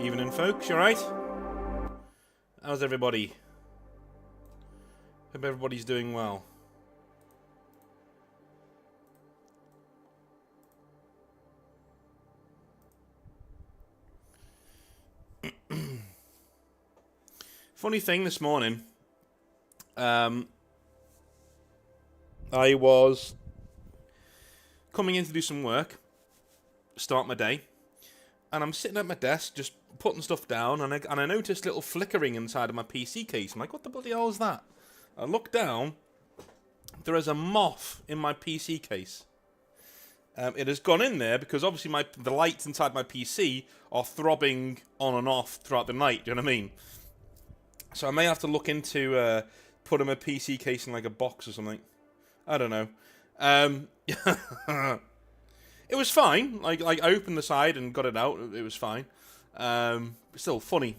Evening, folks. You alright? How's everybody? Hope everybody's doing well. Funny thing this morning, I was coming in to do some work, start my day, and I'm sitting at my desk just putting stuff down, and I noticed little flickering inside of my PC case. I'm like, what the bloody hell is that? I look down, there is a moth in my PC case. It has gone in there because obviously the lights inside my PC are throbbing on and off throughout the night, do you know what I mean? So I may have to look into putting my PC case in like a box or something. I don't know. It was fine. Like I opened the side and got it out. It was fine. Still funny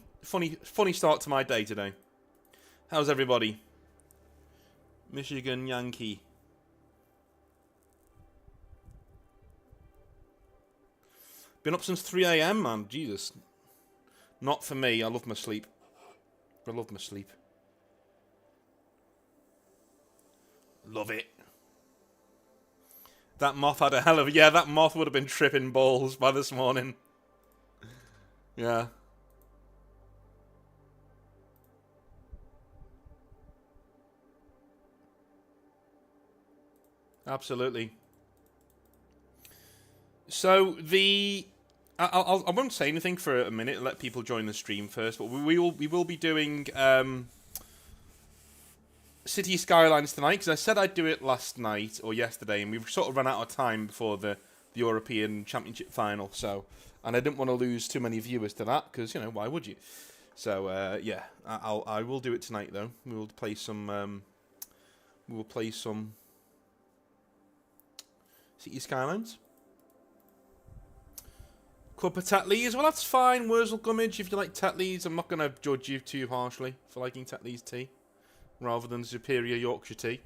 start to my day today. How's everybody? Michigan Yankee. Been up since 3 a.m, man. Jesus. Not for me. I love my sleep. Love it. That moth had a hell of... Yeah, that moth would have been tripping balls by this morning. Yeah. Absolutely. So, I won't say anything for a minute and let people join the stream first, but we will be doing City Skylines tonight, because I said I'd do it last night or yesterday, and we've sort of run out of time before the European Championship final, so, and I didn't want to lose too many viewers to that, because, you know, why would you? So, yeah, I will do it tonight, though. We will play some City Skylines. Club of Tetleys, well, that's fine. Wurzel Gummidge, if you like Tetleys, I'm not going to judge you too harshly for liking Tetleys tea rather than superior Yorkshire tea.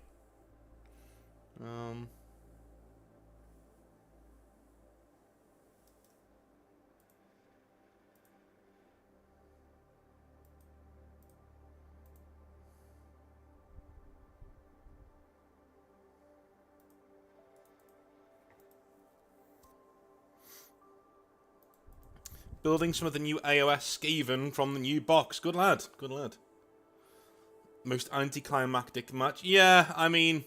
Building some of the new AOS Skaven from the new box. Good lad. Good lad. Most anticlimactic match. Yeah, I mean,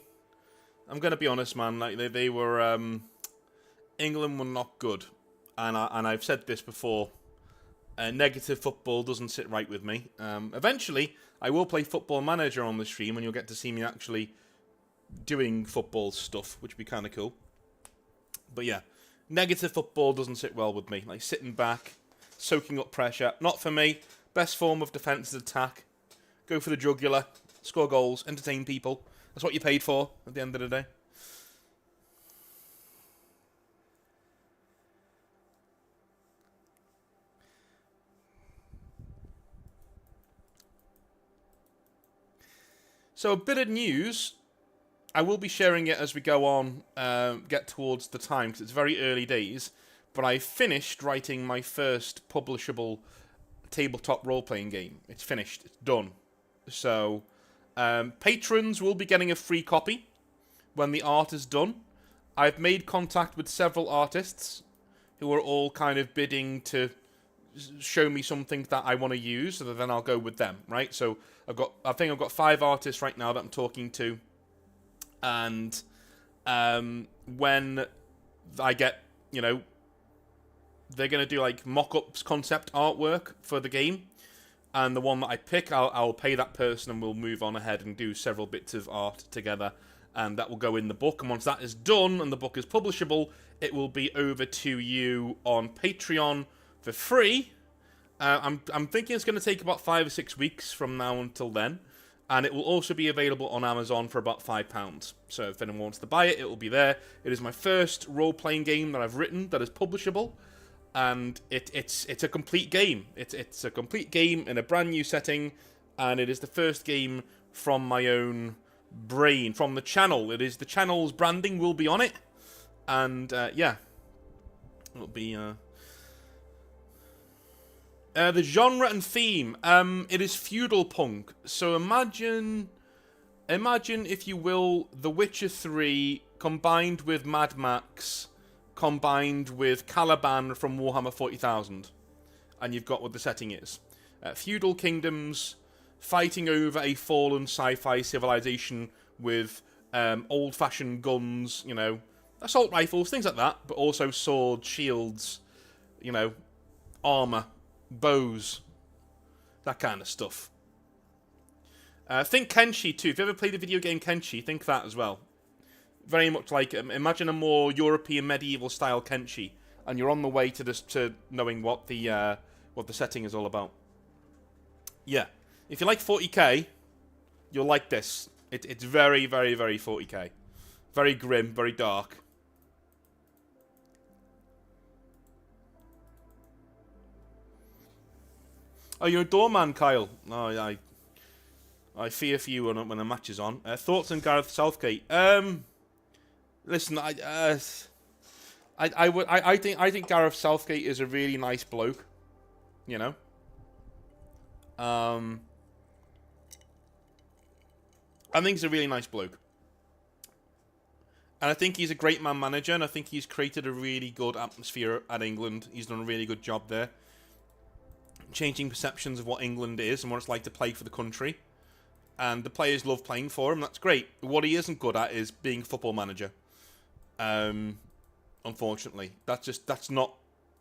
I'm going to be honest, man. Like they were... England were not good. And I've said this before. Negative football doesn't sit right with me. Eventually, I will play Football Manager on the stream, and you'll get to see me actually doing football stuff, which would be kind of cool. But yeah, negative football doesn't sit well with me. Like sitting back, soaking up pressure. Not for me. Best form of defence is attack. Go for the jugular. Score goals. Entertain people. That's what you're paid for at the end of the day. So a bit of news. I will be sharing it as we go on, get towards the time, because it's very early days. But I finished writing my first publishable tabletop role-playing game. It's finished. It's done. So, patrons will be getting a free copy when the art is done. I've made contact with several artists who are all kind of bidding to show me something that I want to use, so that then I'll go with them, right? So, I think I've got 5 artists right now that I'm talking to. And when I get, you know, they're going to do like mock-ups, concept artwork for the game. And the one that I pick, I'll pay that person and we'll move on ahead and do several bits of art together. And that will go in the book. And once that is done and the book is publishable, it will be over to you on Patreon for free. I'm thinking it's going to take about 5 or 6 weeks from now until then. And it will also be available on Amazon for about £5. So if anyone wants to buy it, it will be there. It is my first role-playing game that I've written that is publishable. And it's a complete game. It's a complete game in a brand new setting, and it is the first game from my own brain, from the channel. It is the channel's branding will be on it, and yeah, it'll be The genre and theme. It is feudal punk. So imagine, if you will, The Witcher 3 combined with Mad Max, combined with Caliban from Warhammer 40,000, and you've got what the setting is. Feudal kingdoms fighting over a fallen sci-fi civilization with old-fashioned guns, assault rifles, things like that, but also swords, shields, armor, bows, that kind of stuff. Think Kenshi too. If you ever played the video game Kenshi, think that as well. Very much like, imagine a more European medieval style Kenshi, and you're on the way to knowing what the setting is all about. Yeah, if you like 40k, you'll like this. It's very, very, very 40k, very grim, very dark. Oh, you're a doorman, Kyle. Oh, I fear for you when the match is on. Thoughts on Gareth Southgate? Listen, I think Gareth Southgate is a really nice bloke. I think he's a really nice bloke. And I think he's a great man manager, and I think he's created a really good atmosphere at England. He's done a really good job there. Changing perceptions of what England is and what it's like to play for the country. And the players love playing for him, that's great. What he isn't good at is being a football manager. Unfortunately. That's not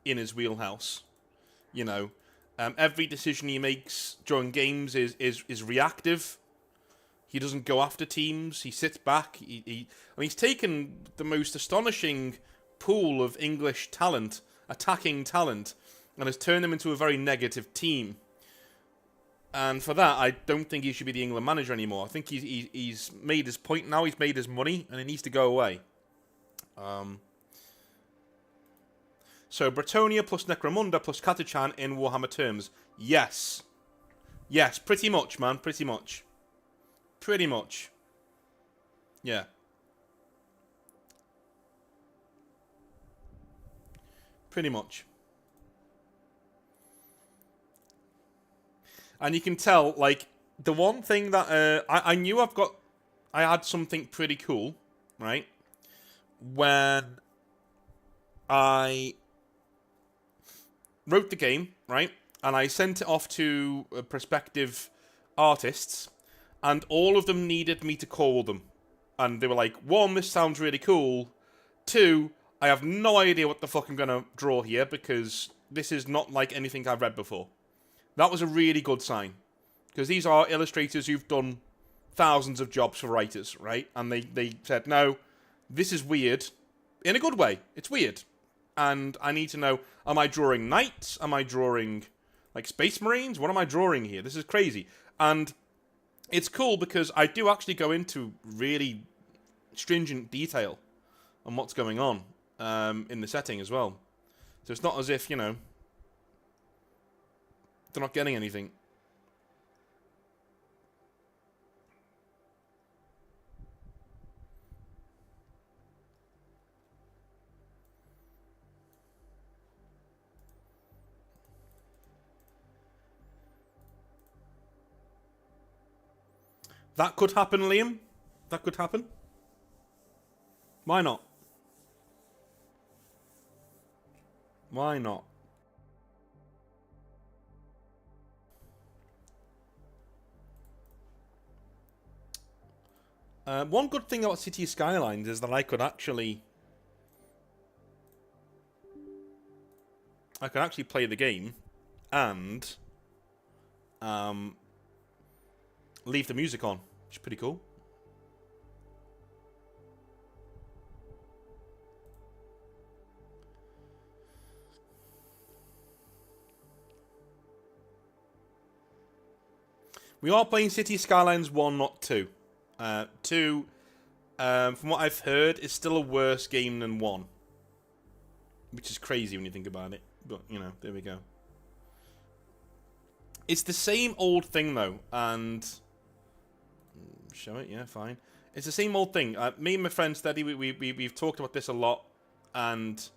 in his wheelhouse. Every decision he makes during games is reactive. He doesn't go after teams. He sits back. He's taken the most astonishing pool of English talent, attacking talent, and has turned them into a very negative team. And for that, I don't think he should be the England manager anymore. I think he's made his point now. He's made his money, and he needs to go away. So Bretonia plus Necromunda plus Catachan in Warhammer terms. Yes. Yes, pretty much, man. Pretty much. Pretty much. Yeah. Pretty much. And you can tell, like, the one thing that I knew I had something pretty cool, right? When I wrote the game, right? And I sent it off to prospective artists, and all of them needed me to call them. And they were like, 1, this sounds really cool. 2, I have no idea what the fuck I'm going to draw here, because this is not like anything I've read before. That was a really good sign. Because these are illustrators who've done thousands of jobs for writers, right? And they said, no, this is weird. In a good way. It's weird. And I need to know, am I drawing knights? Am I drawing, like, space marines? What am I drawing here? This is crazy. And it's cool because I do actually go into really stringent detail on what's going on in the setting as well. So it's not as if, they're not getting anything. That could happen, Liam. That could happen. Why not? Why not? One good thing about City Skylines is that I could actually play the game and leave the music on, which is pretty cool. We are playing City Skylines 1, not 2. 2, from what I've heard, is still a worse game than 1. Which is crazy when you think about it. But, there we go. It's the same old thing, though, and show it, yeah, fine. It's the same old thing. Me and my friend Steady, we've talked about this a lot, and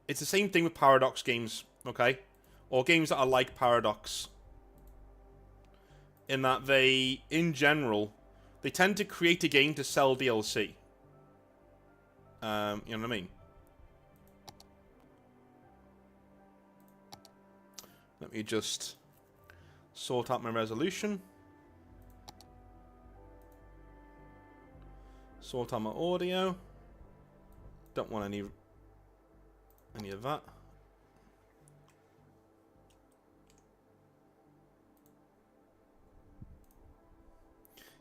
it's the same thing with Paradox games, okay? or games that are like Paradox, in that they, in general, they tend to create a game to sell DLC. You know what I mean? Let me just sort out my resolution. Sort out my audio. Don't want any of that.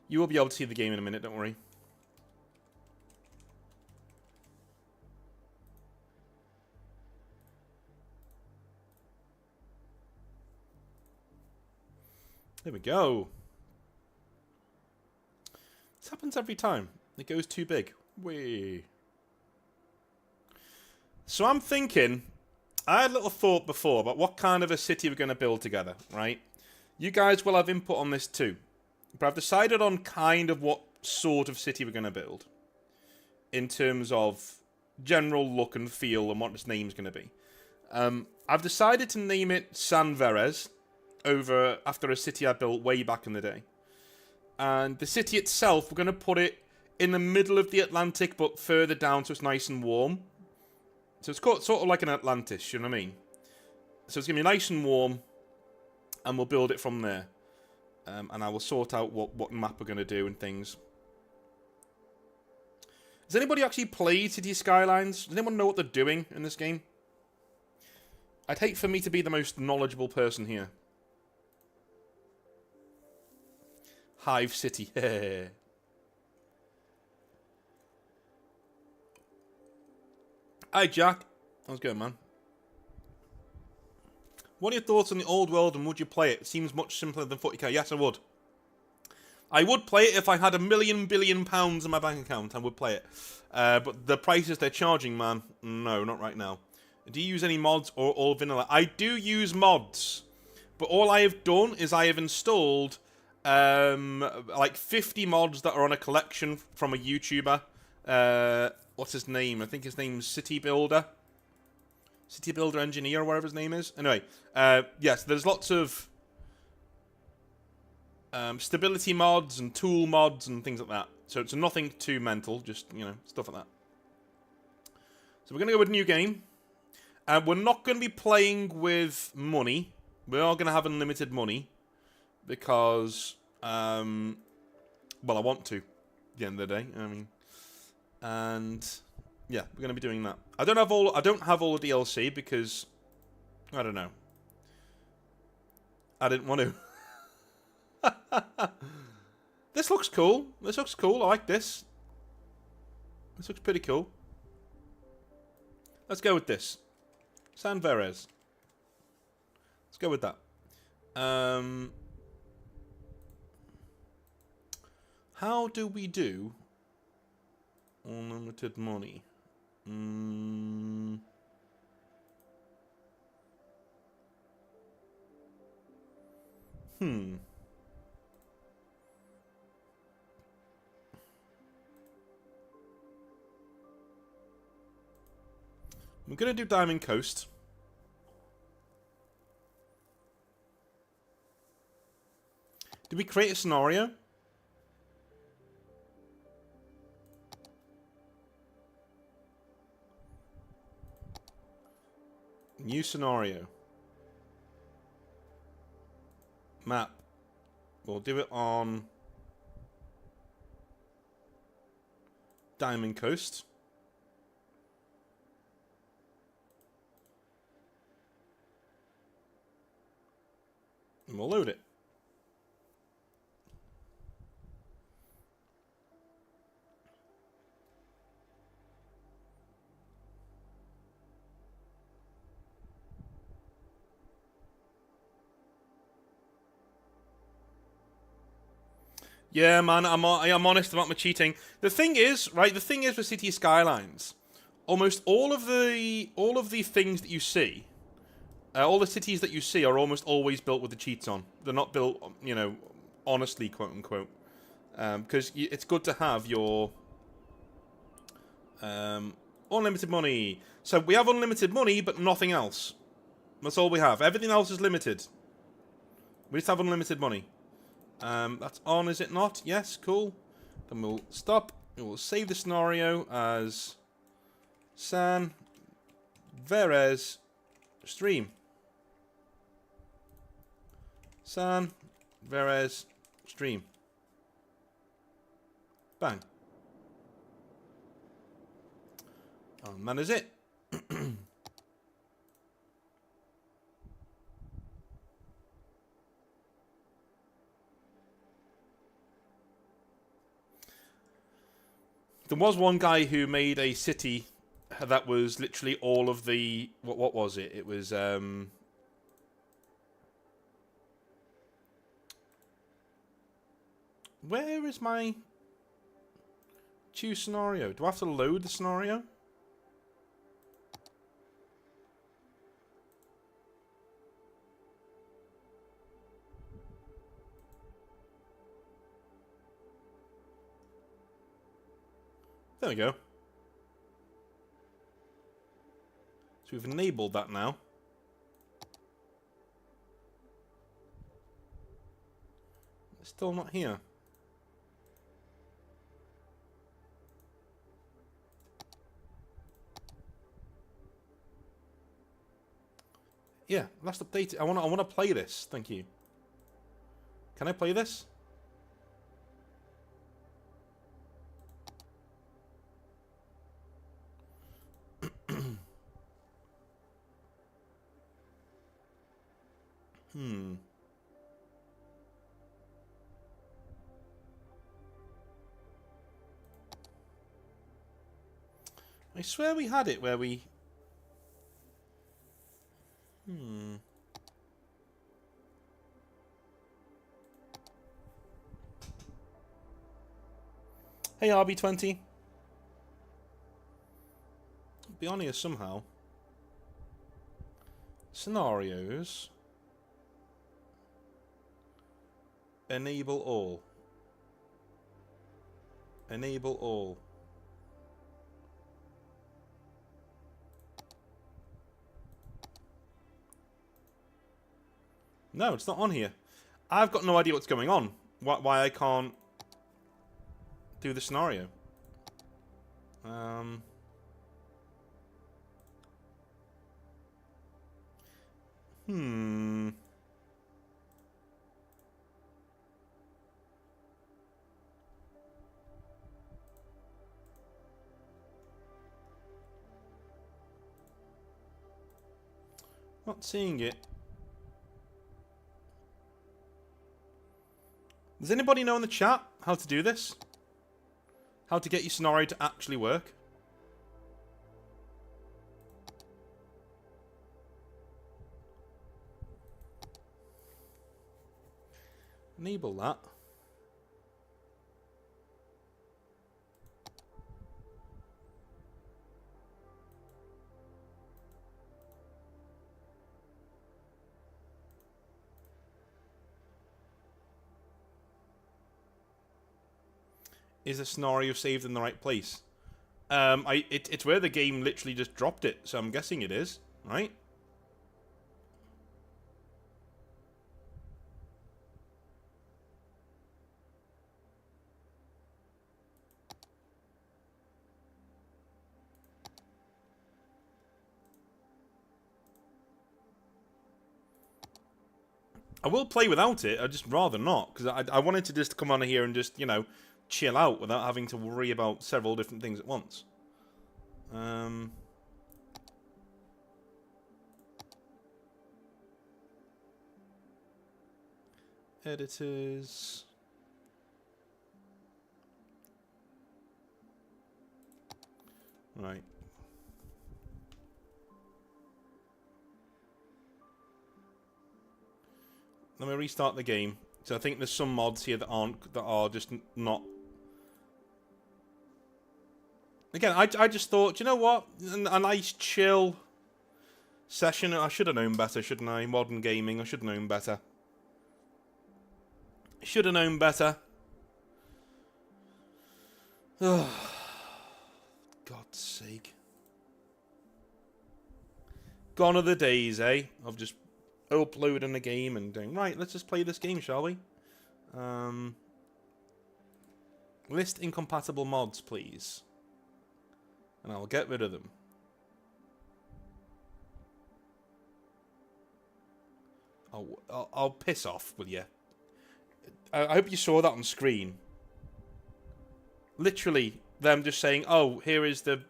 You will be able to see the game in a minute, don't worry. There we go. This happens every time. It goes too big. Whee. So I'm thinking, I had a little thought before about what kind of a city we're going to build together, right? You guys will have input on this too. But I've decided on kind of what sort of city we're going to build. In terms of general look and feel and what its name's going to be. I've decided to name it San Verres, after a city I built way back in the day. And the city itself, we're going to put it in the middle of the Atlantic, but further down so it's nice and warm. So it's sort of like an Atlantis, you know what I mean? So it's going to be nice and warm, and we'll build it from there. And I will sort out what map we're going to do and things. Has anybody actually played City Skylines? Does anyone know what they're doing in this game? I'd hate for me to be the most knowledgeable person here. Hive City. Hi, Jack. How's it going, man? What are your thoughts on the old world and would you play it? It seems much simpler than 40k. Yes, I would. I would play it if I had £1 billion in my bank account. I would play it. But the prices they're charging, man, no, not right now. Do you use any mods or all vanilla? I do use mods. But all I have done is I have installed like 50 mods that are on a collection from a YouTuber. What's his name? I think his name's City Builder. City Builder Engineer, or whatever his name is. Anyway, yes, there's lots of stability mods and tool mods and things like that. So it's nothing too mental, just, you know, stuff like that. So we're going to go with new game. We're not going to be playing with money. We are going to have unlimited money. Because, well, I want to, at the end of the day. I mean, and yeah, we're going to be doing that. I don't have all the DLC because I don't know. I didn't want to. This looks cool. This looks cool. I like this. This looks pretty cool. Let's go with this. San Verres. Let's go with that. How do we do unlimited money? I'm going to do Diamond Coast. Did we create a scenario? New scenario. Map. We'll do it on Diamond Coast. And we'll load it. Yeah, man, I'm honest about my cheating. The thing is, right? The thing is with City Skylines, almost all of the things that you see, all the cities that you see are almost always built with the cheats on. They're not built, you know, honestly, quote unquote, because it's good to have your unlimited money. So we have unlimited money, but nothing else. That's all we have. Everything else is limited. We just have unlimited money. That's on, is it not? Yes, cool. Then we'll stop. We'll save the scenario as San Verez Stream. San Verez Stream. Bang. And that is it. There was one guy who made a city that was literally all of the... What was it? It was... Where is my... choose scenario? Do I have to load the scenario? There we go. So we've enabled that now. It's still not here. Yeah, let's update it. I want to play this. Thank you. Can I play this? I swear we had it where we... Hey, RB20. Be on here somehow. Scenarios. Enable all. Enable all. No, it's not on here. I've got no idea what's going on. Why I can't do the scenario. Not seeing it. Does anybody know in the chat how to do this? How to get your scenario to actually work? Enable that. Is the scenario saved in the right place? It's where the game literally just dropped it, so I'm guessing it is, right? I will play without it, I'd just rather not, because I wanted to just come on here and just, you know, chill out without having to worry about several different things at once. Editors. Right. Let me restart the game. So I think there's some mods here that are just not. Again, I just thought, you know what? A nice chill session. I should have known better, shouldn't I? Modern gaming. I should have known better. Should have known better. Oh, God's sake. Gone are the days, eh? Of just uploading a game and doing, right, let's just play this game, shall we? List incompatible mods, please. And I'll get rid of them. I'll piss off, will you? I hope you saw that on screen. Literally, them just saying, oh, here is the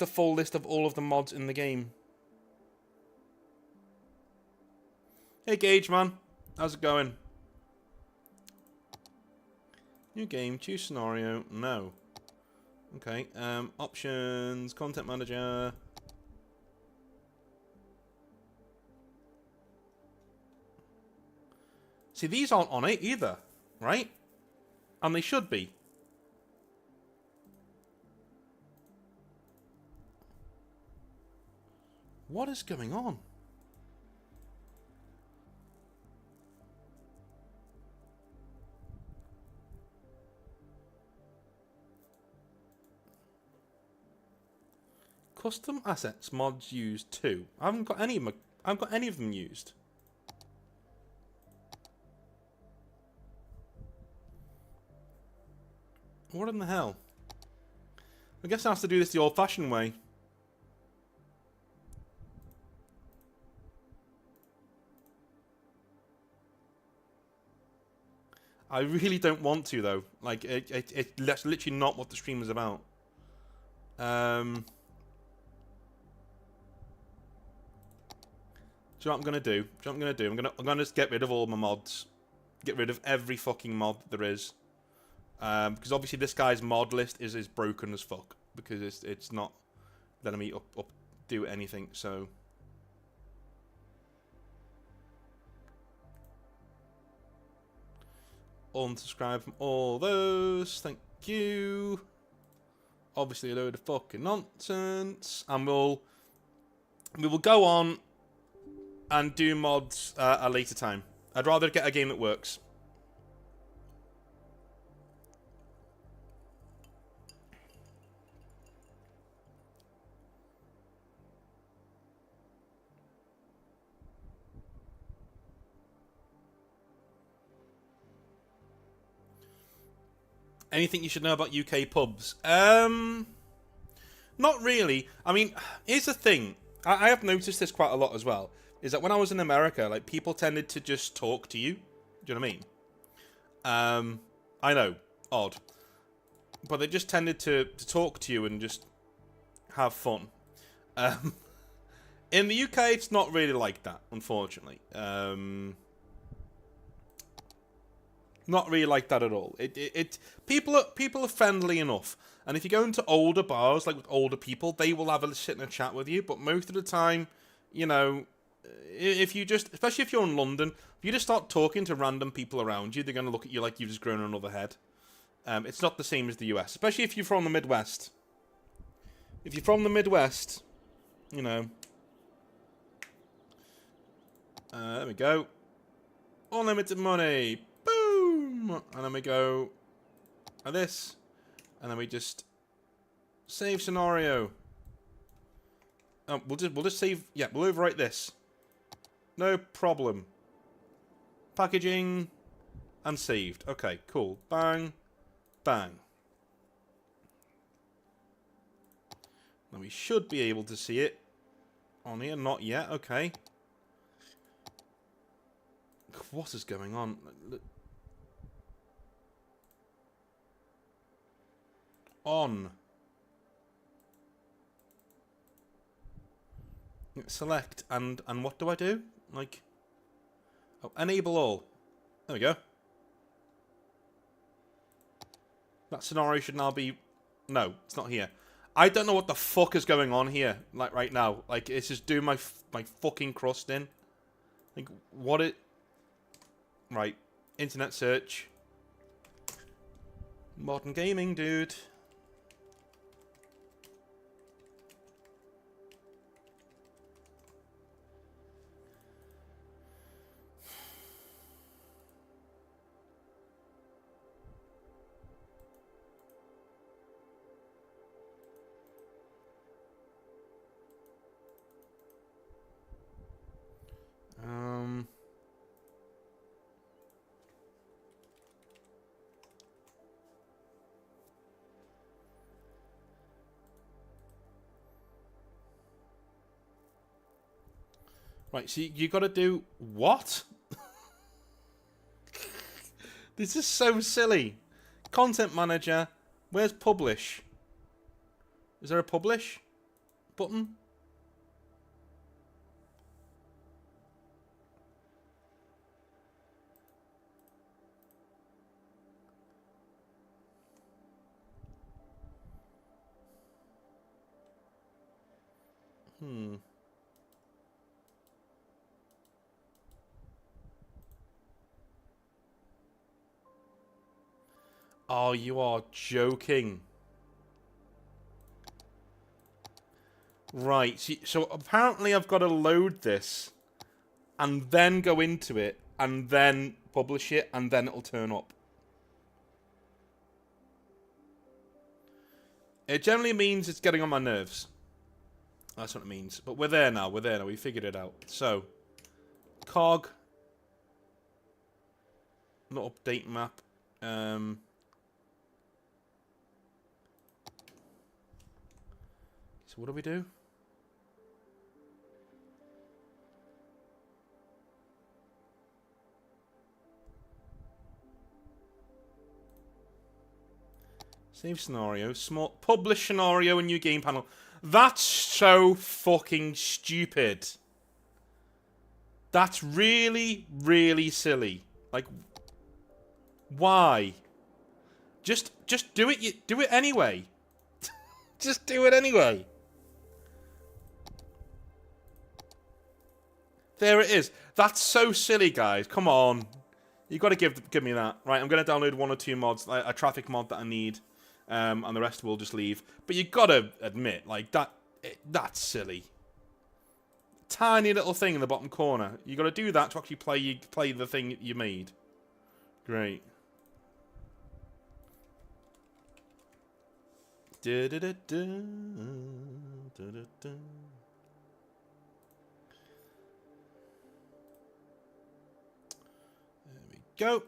full list of all of the mods in the game. Hey, Gage, man. How's it going? New game, choose scenario. No. Okay, options, content manager. See, these aren't on it either, right? And they should be. What is going on? Custom assets mods used too. I haven't got any of them used. What in the hell? I guess I have to do this the old-fashioned way. I really don't want to, though. Like, that's literally not what the stream is about. Do you know what I'm gonna do? I'm gonna just get rid of all my mods. Get rid of every fucking mod that there is. Because obviously this guy's mod list is broken as fuck. Because it's not letting me do anything, so... Unsubscribe from all those, thank you. Obviously a load of fucking nonsense. And we will go on and do mods at a later time. I'd rather get a game that works. Anything you should know about UK pubs? Not really. I mean, here's the thing. I have noticed this quite a lot as well. Is that when I was in America, like, people tended to just talk to you. Do you know what I mean? I know. Odd. But they just tended to talk to you and just have fun. In the UK, it's not really like that, unfortunately. Not really like that at all. People are friendly enough, and if you go into older bars, like with older people, they will have a sit and a chat with you. But most of the time, you know, if you just, especially if you're in London, if you just start talking to random people around you, they're going to look at you like you've just grown another head. It's not the same as the US, especially if you're from the Midwest. If you're from the Midwest, you know. There we go. Unlimited money. And then we go like this, and then we just save scenario. We'll just save. Yeah, we'll overwrite this. No problem. Packaging and saved. Okay, cool. Bang, bang. Now we should be able to see it on here. Not yet. Okay. What is going on? On. Select and what do I do? Like, oh, enable all. There we go. That scenario should now be... No, it's not here. I don't know what the fuck is going on here, like, right now. Like, it's just doing my fucking crust in. Like, what it... Right. Internet search. Modern gaming, dude. Right, so you got to do what? This is so silly. Content manager. Where's publish? Is there a publish button? Oh, you are joking. Right, so apparently I've got to load this and then go into it and then publish it and then it'll turn up. It generally means it's getting on my nerves. That's what it means. But we're there now. We figured it out. So, cog. Not update map. So what do we do? Save scenario. Small publish scenario and new game panel. That's so fucking stupid. That's really, really silly. Like, why? Just do it. Do it anyway. Just do it anyway. There it is. That's so silly, guys. Come on. You got to give me that. Right, I'm going to download 1 or 2 mods, like a traffic mod that I need, and the rest will just leave. But you got to admit, like, that's silly. Tiny little thing in the bottom corner. You got to do that to actually play the thing you made. Great. Da -da -da -da. Da -da -da. Go.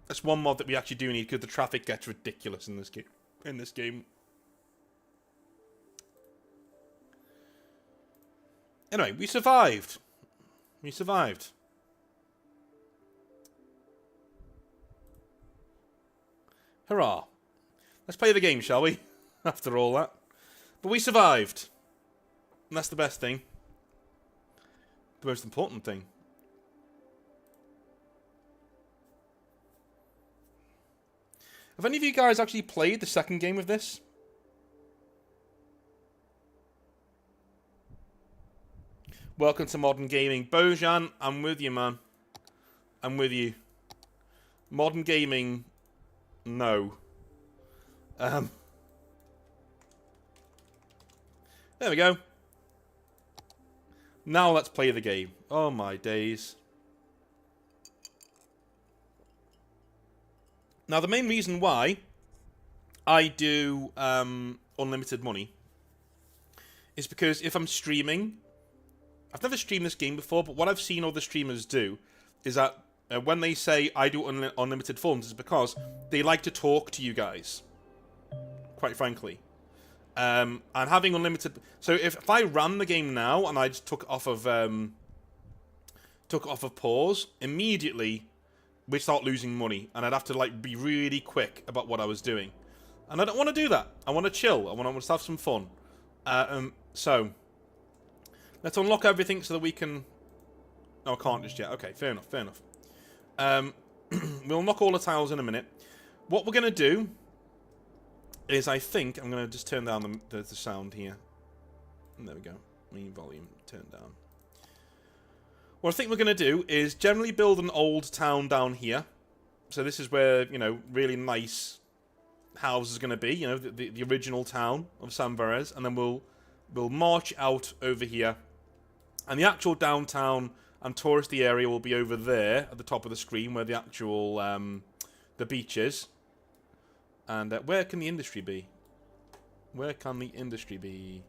That's one mod that we actually do need because the traffic gets ridiculous in this game. Anyway, we survived. We survived. Hurrah. Let's play the game, shall we? After all that. But we survived. And that's the best thing. The most important thing. Have any of you guys actually played the second game of this? Welcome to Modern Gaming. Bojan, I'm with you, man. I'm with you. Modern Gaming, no. There we go. Now let's play the game. Oh my days. Now the main reason why I do unlimited money is because if I'm streaming, I've never streamed this game before, but what I've seen other streamers do is that when they say I do unlimited funds, it's because they like to talk to you guys. Quite frankly. And having unlimited... So if I ran the game now and I just took it off of pause, immediately we'd start losing money. And I'd have to like be really quick about what I was doing. And I don't want to do that. I want to chill. I want to have some fun. So... Let's unlock everything so that we can... Oh, I can't just yet. Okay, fair enough, fair enough. We'll unlock all the tiles in a minute. What we're going to do is, I think, I'm going to just turn down the sound here. There we go. Main volume, turn down. What I think we're going to do is generally build an old town down here. So this is where, you know, really nice houses are going to be. You know, the original town of San Verez. And then we'll march out over here. And the actual downtown and touristy area will be over there at the top of the screen where the actual the beach is. And where can the industry be? Where can the industry be?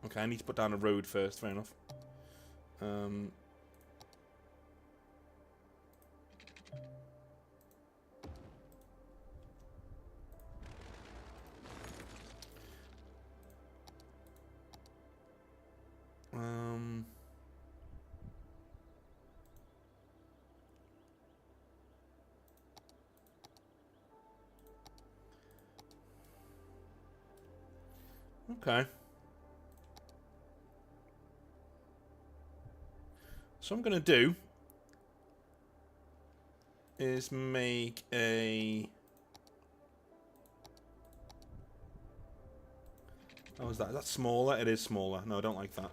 Okay, I need to put down a road first. Fair enough. Okay. So what I'm going to do is make a... Oh, is that smaller? It is smaller. No, I don't like that.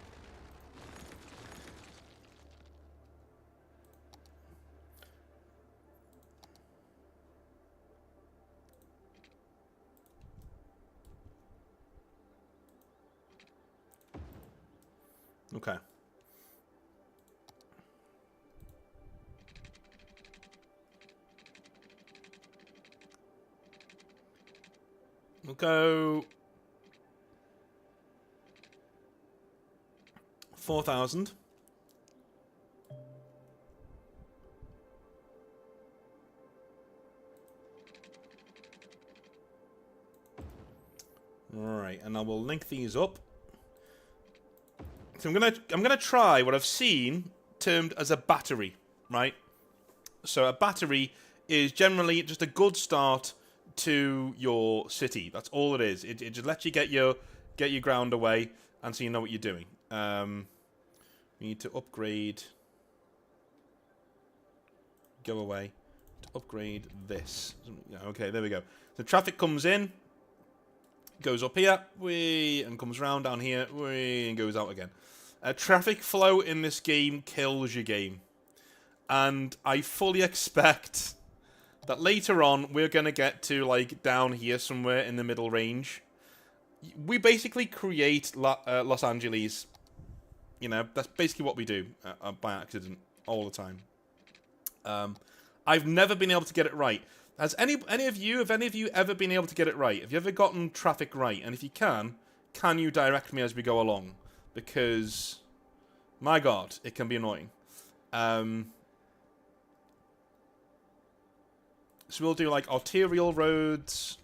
Okay. We'll go 4,000. Right, and I will link these up. So I'm gonna try what I've seen termed as a battery, right? So a battery is generally just a good start to your city. That's all it is. It just lets you get your ground away, and so you know what you're doing. We need to upgrade. Go away to upgrade this. Yeah, okay, there we go. So traffic comes in, goes up here, and comes round down here, and goes out again. Traffic flow in this game kills your game. And I fully expect that later on we're going to get to, like, down here somewhere in the middle range. We basically create Los Angeles. You know, that's basically what we do by accident all the time. I've never been able to get it right. Has any of you ever been able to get it right? Have you ever gotten traffic right? And if you can you direct me as we go along? Because, my God, it can be annoying. So we'll do, like, arterial roads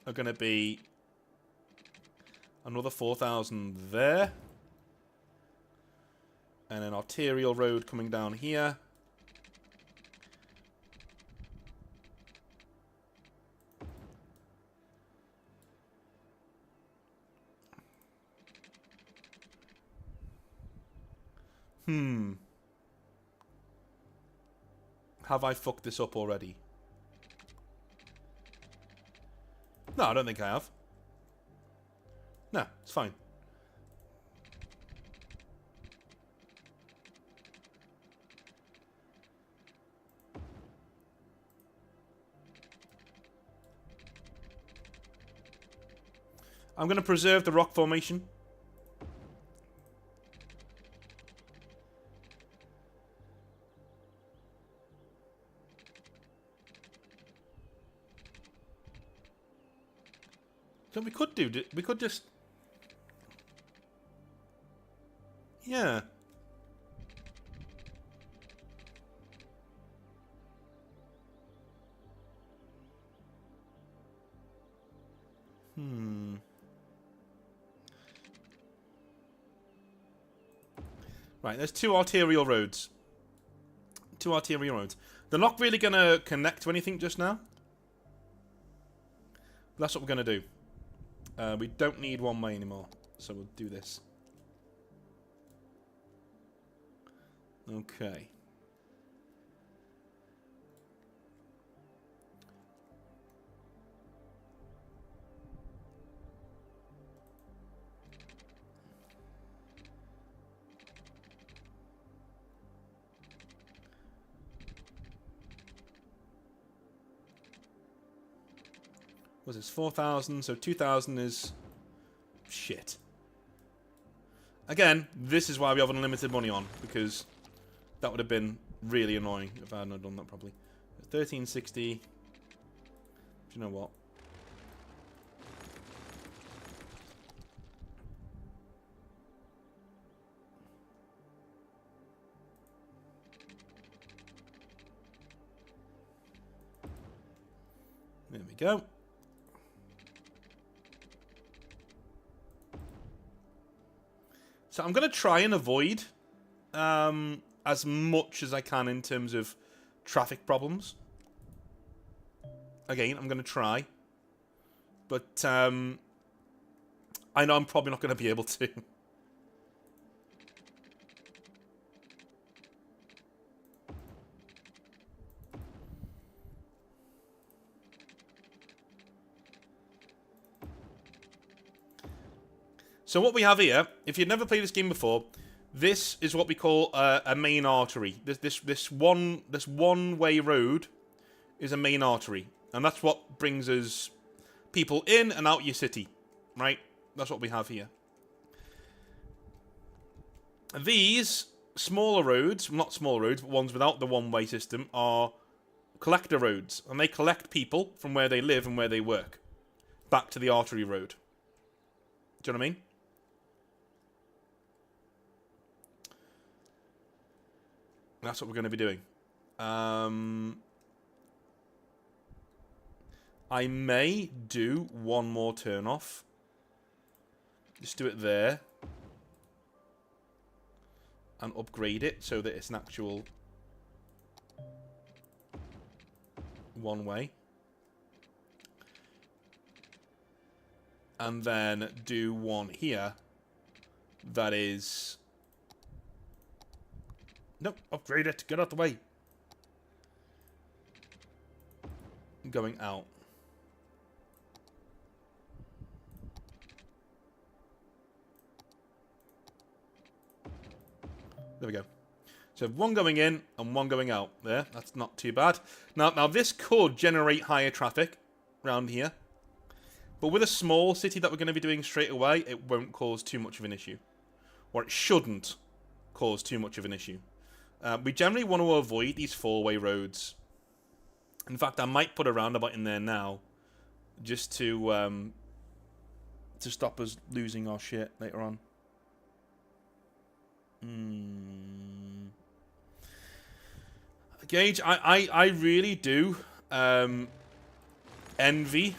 are going to be another 4,000 there. And an arterial road coming down here. Have I fucked this up already? No, I don't think I have. No, it's fine. I'm going to preserve the rock formation. So we could just... Yeah. Right, there's two arterial roads. They're not really going to connect to anything just now. That's what we're going to do. We don't need one way anymore, so we'll do this. Okay. Was this 4,000? So 2,000 is shit. Again, this is why we have unlimited money on, because that would have been really annoying if I hadn't done that properly. 1360. Do you know what? There we go. So I'm going to try and avoid as much as I can in terms of traffic problems. Again, I'm going to try. But I know I'm probably not going to be able to. So what we have here, if you've never played this game before, this is what we call a main artery. This one way road is a main artery, and that's what brings us people in and out your city, right? That's what we have here. These smaller roads, not smaller roads, but ones without the one-way system, are collector roads, and they collect people from where they live and where they work back to the artery road. Do you know what I mean? That's what we're going to be doing. I may do one more turn off. Just do it there. And upgrade it so that it's an actual one way. And then do one here that is... Nope, upgrade it. Get out the way. Going out. There we go. So one going in and one going out. There, that's not too bad. Now this could generate higher traffic around here. But with a small city that we're going to be doing straight away, it won't cause too much of an issue. Or it shouldn't cause too much of an issue. We generally want to avoid these four-way roads. In fact, I might put a roundabout in there now, just to stop us losing our shit later on. Gage, I really do envy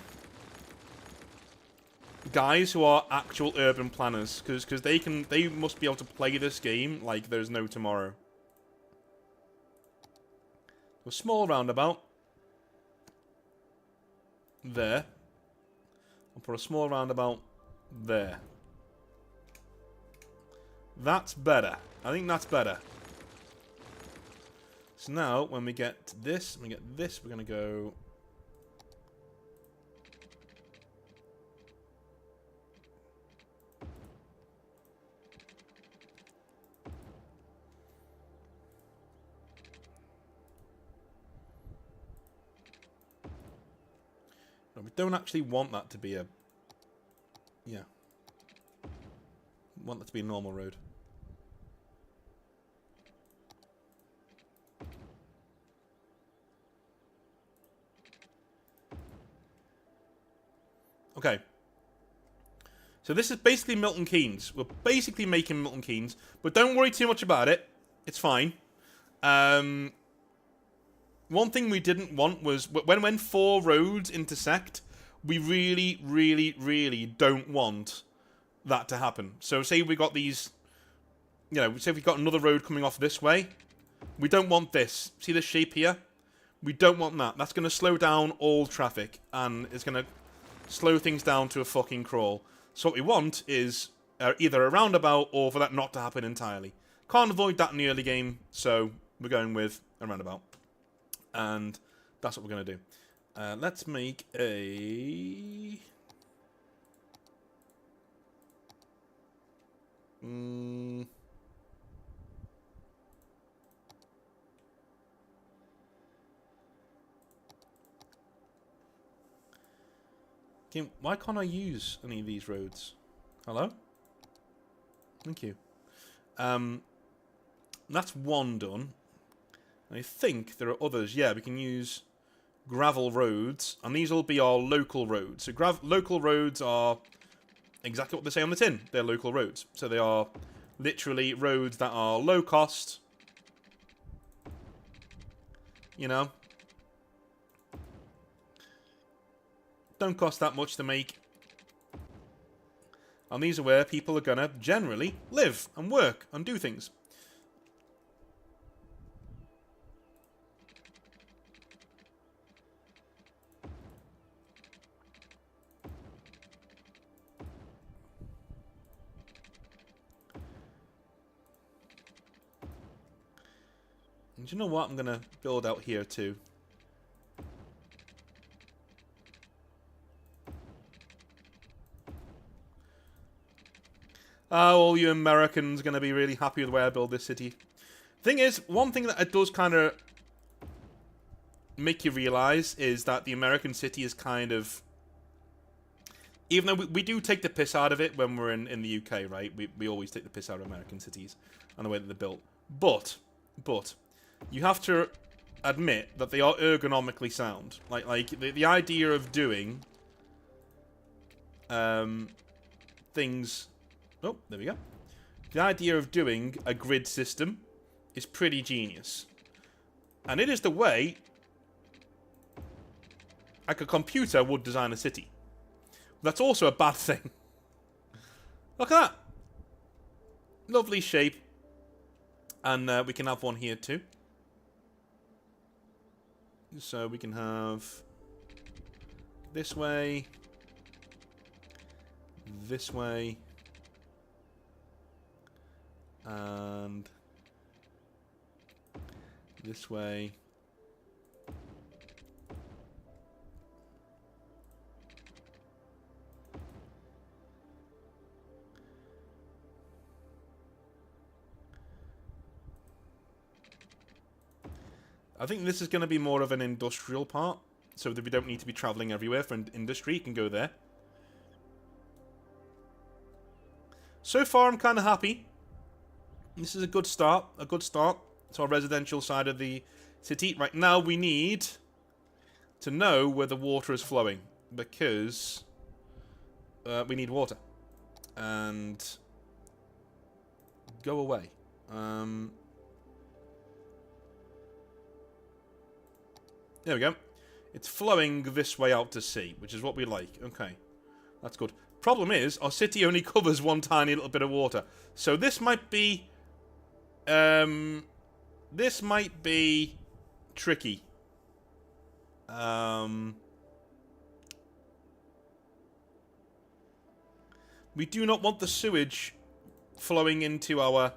guys who are actual urban planners, because they must be able to play this game like there's no tomorrow. A small roundabout. There. I'll put a small roundabout there. That's better. I think that's better. So now, when we get this, we're going to go... No, we don't actually want that to be a... Yeah. We want that to be a normal road. Okay. So this is basically Milton Keynes. We're basically making Milton Keynes, but don't worry too much about it. It's fine. One thing we didn't want was when four roads intersect, we really, really, really don't want that to happen. So say we got these, you know, say we got another road coming off this way. We don't want this. See this shape here? We don't want that. That's going to slow down all traffic, and it's going to slow things down to a fucking crawl. So what we want is either a roundabout or for that not to happen entirely. Can't avoid that in the early game, so we're going with a roundabout. And that's what we're going to do. Let's make a... Okay, why can't I use any of these roads? Hello? Thank you. That's one done. I think there are others. Yeah, we can use gravel roads, and these will be our local roads. So local roads are exactly what they say on the tin. They're local roads. So they are literally roads that are low cost. You know? Don't cost that much to make. And these are where people are gonna generally live and work and do things. And do you know what? I'm going to build out here too. Oh, all you Americans are going to be really happy with the way I build this city. Thing is, one thing that it does kind of make you realize is that the American city is kind of... Even though we do take the piss out of it when we're in the UK, right? We always take the piss out of American cities and the way that they're built. But, you have to admit that they are ergonomically sound. Like the idea of doing things... Oh, there we go. The idea of doing a grid system is pretty genius. And it is the way like a computer would design a city. That's also a bad thing. Look at that. Lovely shape. And we can have one here too. So we can have this way, this way, and this way. I think this is going to be more of an industrial part, so that we don't need to be travelling everywhere for industry. You can go there. So far, I'm kind of happy. This is a good start. A good start to our residential side of the city. Right now, we need to know where the water is flowing, because we need water. And go away. There we go. It's flowing this way out to sea, which is what we like. Okay. That's good. Problem is, our city only covers one tiny little bit of water. So this might be... this might be tricky. We do not want the sewage flowing into our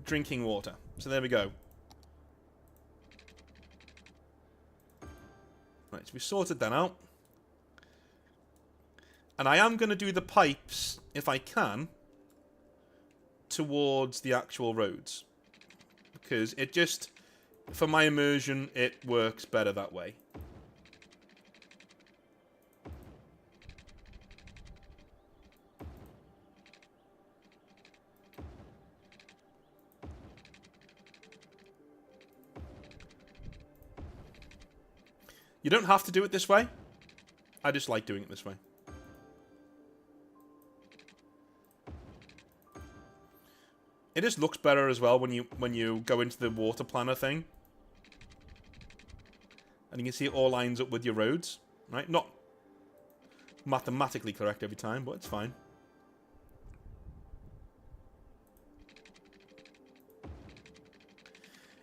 drinking water. So there we go. Right, so we sorted that out. And I am going to do the pipes, if I can, towards the actual roads. Because it just, for my immersion, it works better that way. You don't have to do it this way. I just like doing it this way. It just looks better as well when you go into the water planner thing. And you can see it all lines up with your roads, right? Not mathematically correct every time, but it's fine.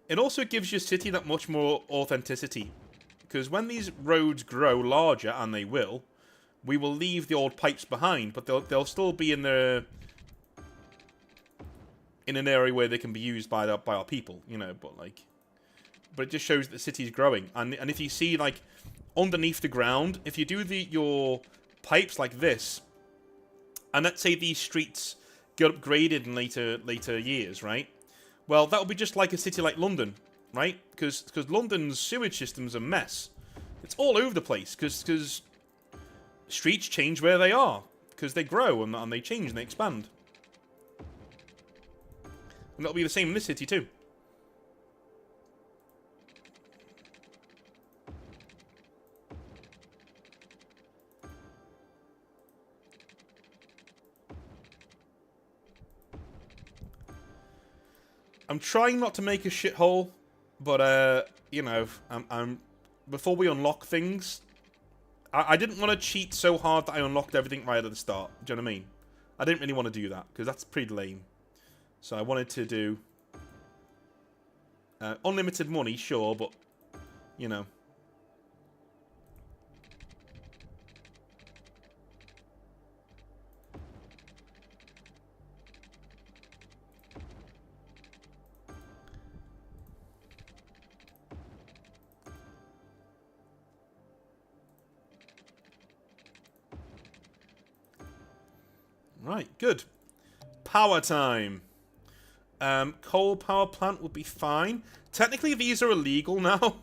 It also gives your city that much more authenticity. Because when these roads grow larger, and they will, we will leave the old pipes behind, but they'll still be in an area where they can be used by our people, you know. But it just shows that the city's growing. And if you see, like, underneath the ground, if you do your pipes like this, and let's say these streets get upgraded in later years, right? Well, that will be just like a city like London. Right? Because London's sewage system's a mess. It's all over the place. Because streets change where they are. Because they grow and they change and they expand. And that'll be the same in this city too. I'm trying not to make a shithole. But, you know, before we unlock things, I didn't want to cheat so hard that I unlocked everything right at the start. Do you know what I mean? I didn't really want to do that, because that's pretty lame. So I wanted to do unlimited money, sure, but, you know. Right, good. Power time. Coal power plant would be fine. Technically, these are illegal now.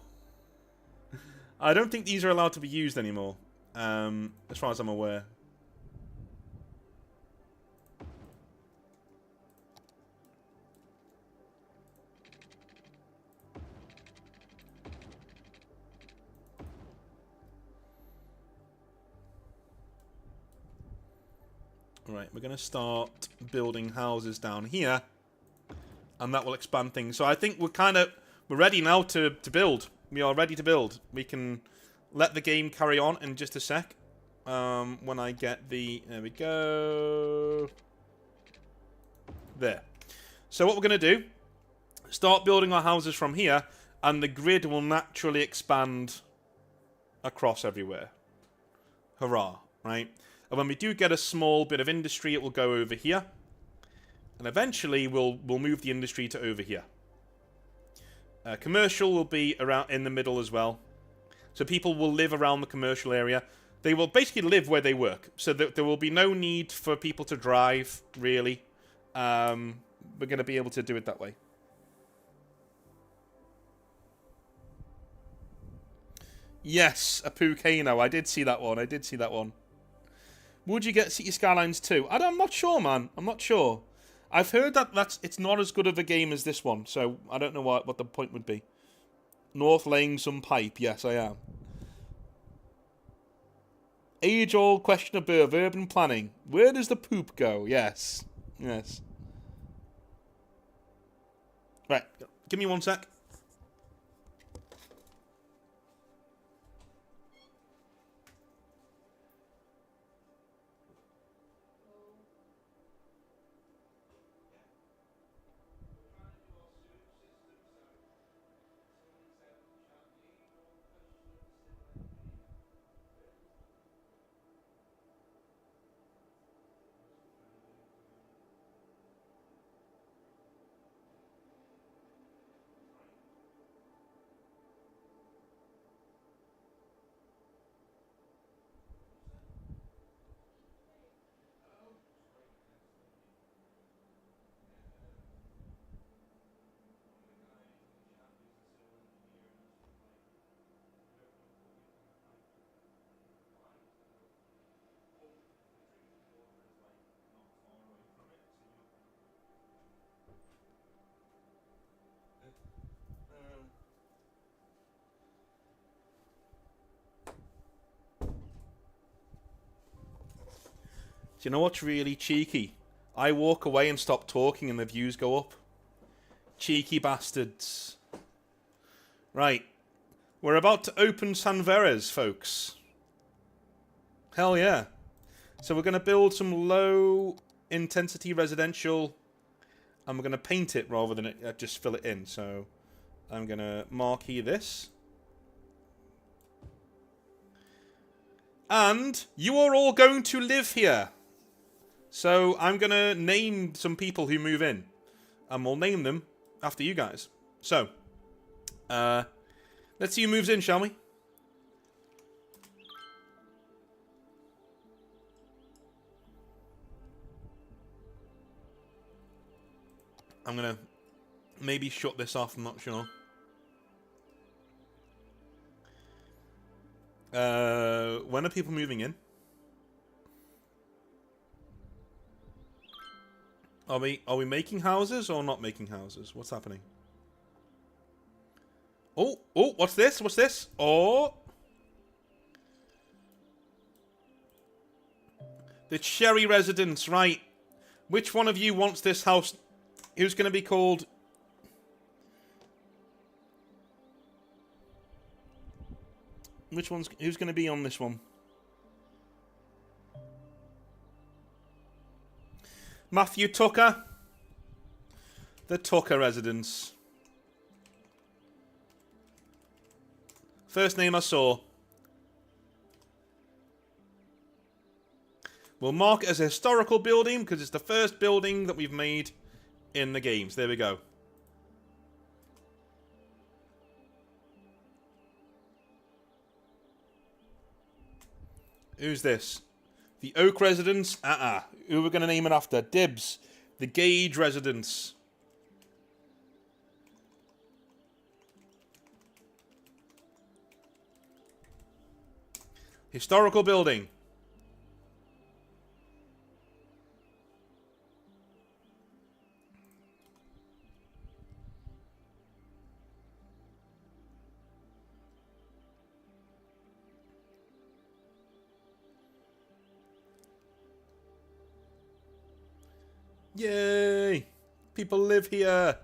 I don't think these are allowed to be used anymore, as far as I'm aware. Right, we're going to start building houses down here, and that will expand things. So I think we're ready now to build. We are ready to build. We can let the game carry on in just a sec. When I get there we go. There. So what we're going to do, start building our houses from here, and the grid will naturally expand across everywhere. Hurrah, right? And when we do get a small bit of industry, it will go over here. And eventually, we'll move the industry to over here. Commercial will be around in the middle as well. So people will live around the commercial area. They will basically live where they work. So there will be no need for people to drive, really. We're going to be able to do it that way. Yes, a Pucano. I did see that one. Would you get City Skylines 2? I'm not sure, man. I'm not sure. I've heard that it's not as good of a game as this one, so I don't know what the point would be. North laying some pipe. Yes, I am. Age-old question of urban planning. Where does the poop go? Yes. Yes. Right. Give me 1 sec. Do you know what's really cheeky? I walk away and stop talking and the views go up. Cheeky bastards. Right. We're about to open San Veres, folks. Hell yeah. So we're going to build some low-intensity residential, and we're going to paint it rather than just fill it in. So I'm going to marquee this. And you are all going to live here. So I'm going to name some people who move in. And we'll name them after you guys. So, let's see who moves in, shall we? I'm going to maybe shut this off, I'm not sure. When are people moving in? Are we making houses or not making houses? What's happening? Oh, what's this? What's this? Oh. The Cherry Residence, right. Which one of you wants this house? Who's going to be called? Who's going to be on this one? Matthew Tucker. The Tucker Residence. First name I saw. We'll mark it as a historical building because it's the first building that we've made in the games. There we go. Who's this? The Oak Residence? Who we're going to name it after? Dibs. The Gage residence. Historical building. Yay! People live here.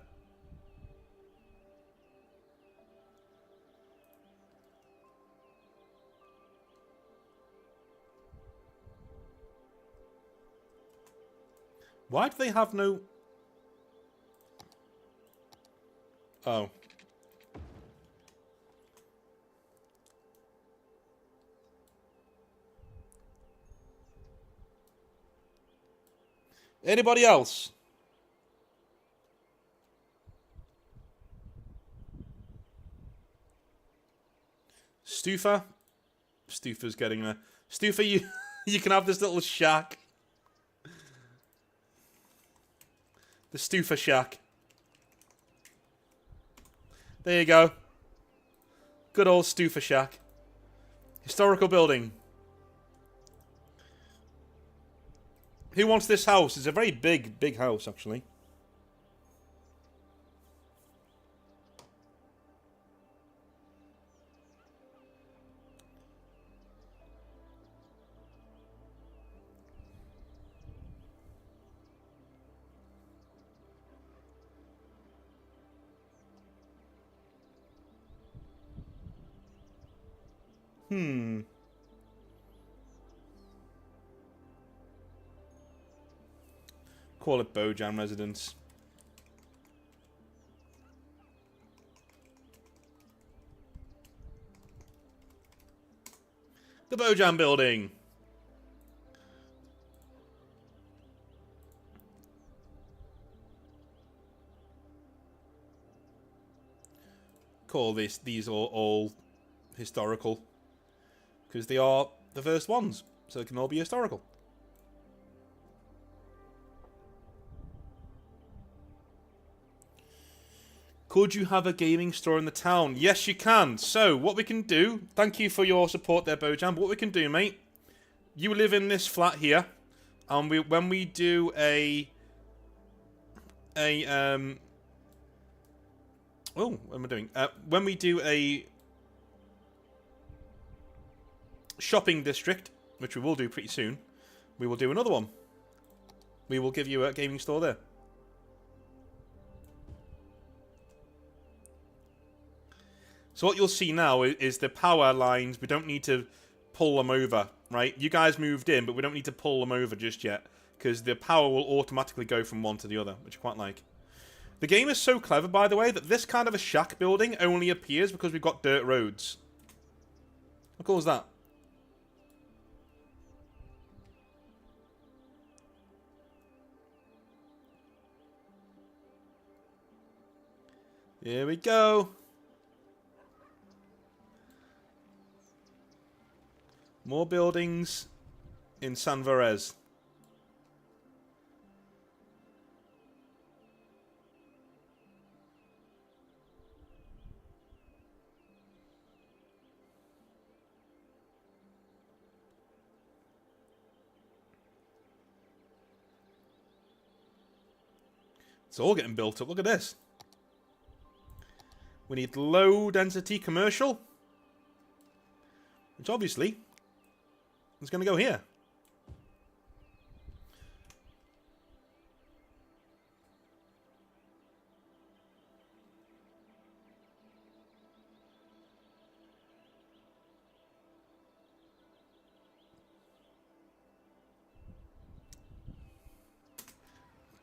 Why do they have no... Oh. Anybody else? Stufa? Stufa's getting there. Stufa, you, you can have this little shack. The Stufa shack. There you go. Good old Stufa shack. Historical building. Who wants this house? It's a very big house, actually. Call it Bojam Residence. The Bojam Building. Call these all historical. Because they are the first ones. So they can all be historical. Could you have a gaming store in the town? Yes, you can. So, what we can do... Thank you for your support there, Bojam. What we can do, mate... You live in this flat here. And when we do Oh, what am I doing? When we do a... shopping district, which we will do pretty soon, we will do another one. We will give you a gaming store there. So what you'll see now is the power lines. We don't need to pull them over, right? You guys moved in, but we don't need to pull them over just yet, because the power will automatically go from one to the other, which I quite like. The game is so clever, by the way, that this kind of a shack building only appears because we've got dirt roads. How cool is that? Here we go. More buildings in San Varese. It's all getting built up. Look at this. We need low density commercial, which obviously is going to go here.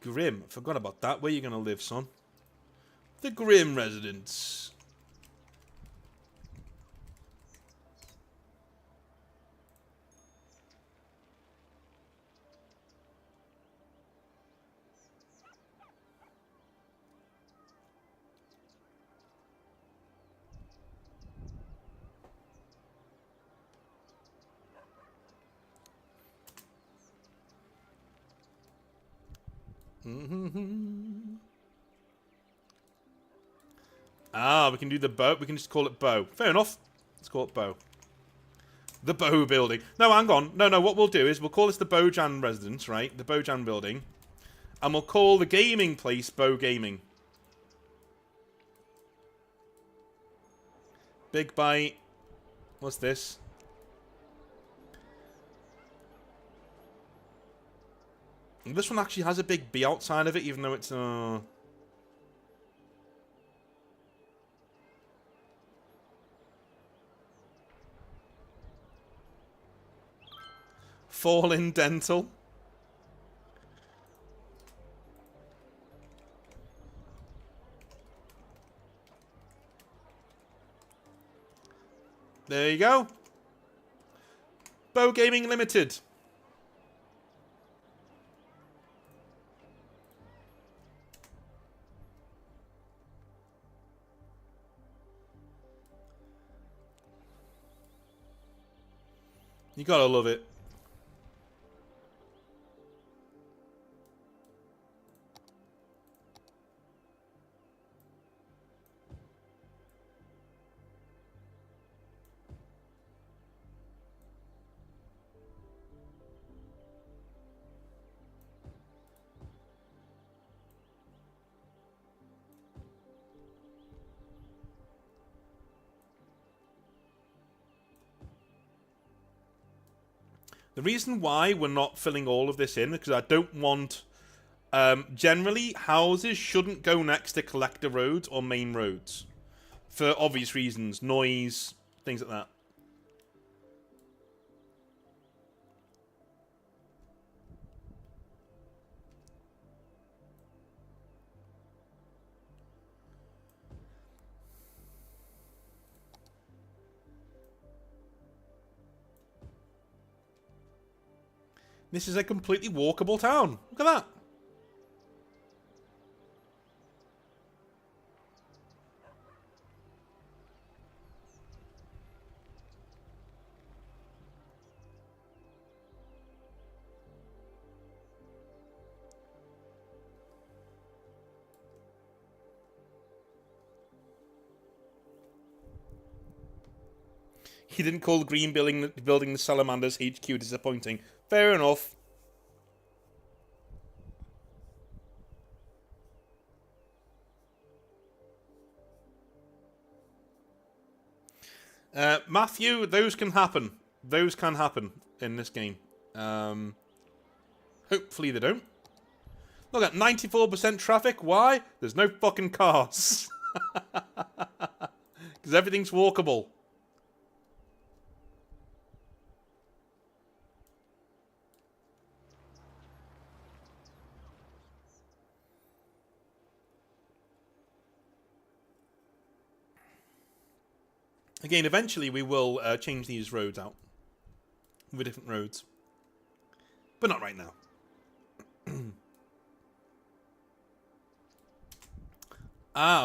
Grim. Forgot about that. Where are you going to live, son? The Grim residence. Ah, we can do the bow. We can just call it bow. Fair enough. Let's call it bow. The Bow Building. No, hang on. No, what we'll do is we'll call this the Bojan Residence, right? The Bojan Building. And we'll call the gaming place Bow Gaming. Big Bite. What's this? This one actually has a big B outside of it, even though it's... Fallen Dental. There you go. Bow Gaming Limited. You gotta love it. The reason why we're not filling all of this in is because I don't want... generally, houses shouldn't go next to collector roads or main roads. For obvious reasons. Noise, things like that. This is a completely walkable town. Look at that. He didn't call the green building the Salamanders HQ disappointing. Fair enough. Matthew, those can happen. Those can happen in this game. Hopefully they don't. Look at 94% traffic. Why? There's no fucking cars. Because everything's walkable. Again, eventually we will change these roads out. With different roads. But not right now.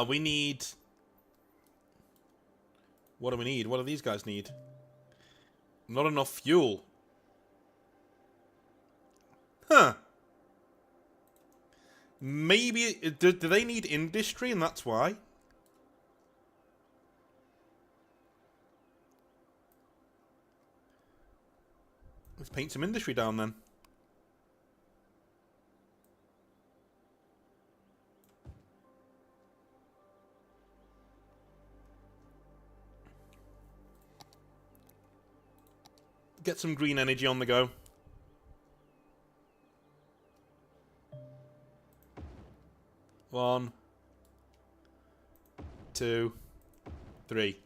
We need... What do we need? What do these guys need? Not enough fuel. Huh. Maybe... Do they need industry and that's why? Let's paint some industry down then. Get some green energy on the go. One, 2, 3.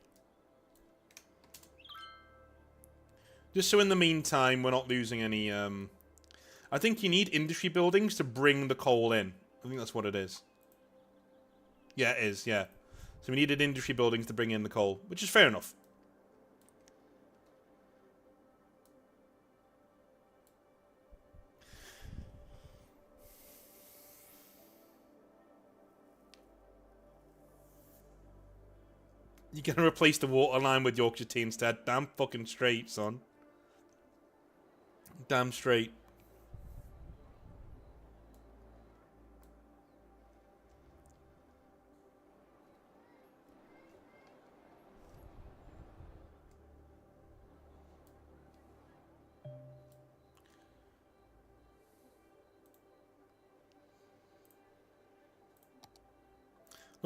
Just so in the meantime we're not losing any... I think you need industry buildings to bring the coal in. I think that's what it is. Yeah, it is, yeah. So we needed industry buildings to bring in the coal, which is fair enough. You're gonna replace the water line with Yorkshire tea instead. Damn fucking straight, son. Damn straight.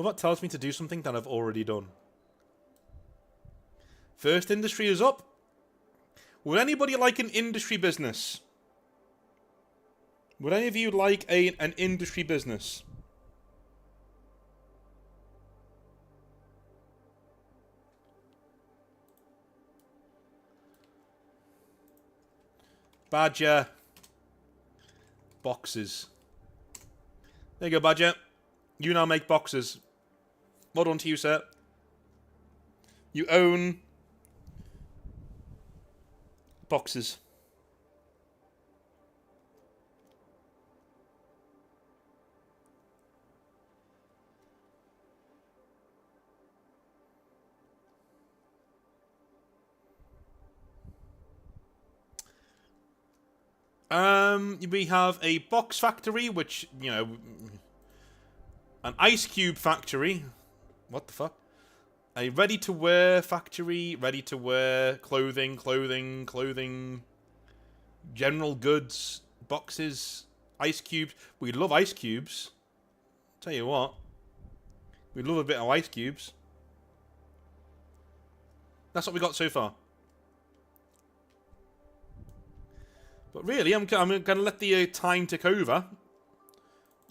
Well, that tells me to do something that I've already done. First industry is up. Would anybody like an industry business? Would any of you like an industry business? Badger. Boxes. There you go, Badger. You now make boxes. Well done to you, sir. You own boxes. We have a box factory, which, you know, an ice cube factory. What the fuck? A ready-to-wear factory, ready-to-wear clothing, general goods, boxes, ice cubes. We love ice cubes. Tell you what, we love a bit of ice cubes. That's what we got so far. But really, I'm going to let the time tick over,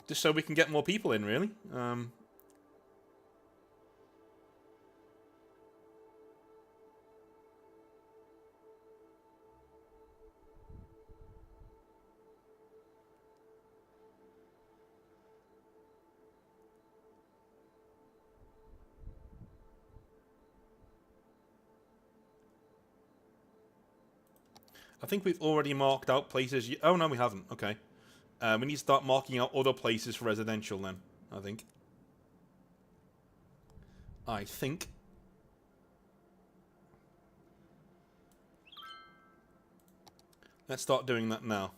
just so we can get more people in, really. I think we've already marked out places. Oh, no, we haven't. Okay. We need to start marking out other places for residential then, I think. Let's start doing that now.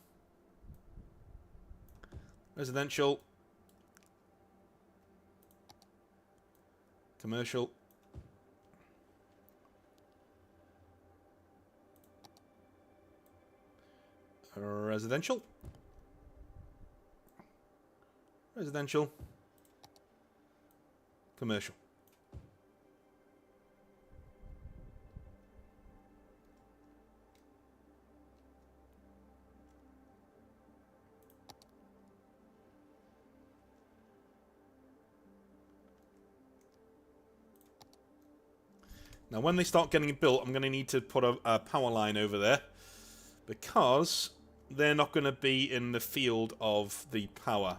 Residential. Commercial. Residential. Residential. Commercial. Now, when they start getting built, I'm going to need to put a power line over there, because they're not going to be in the field of the power,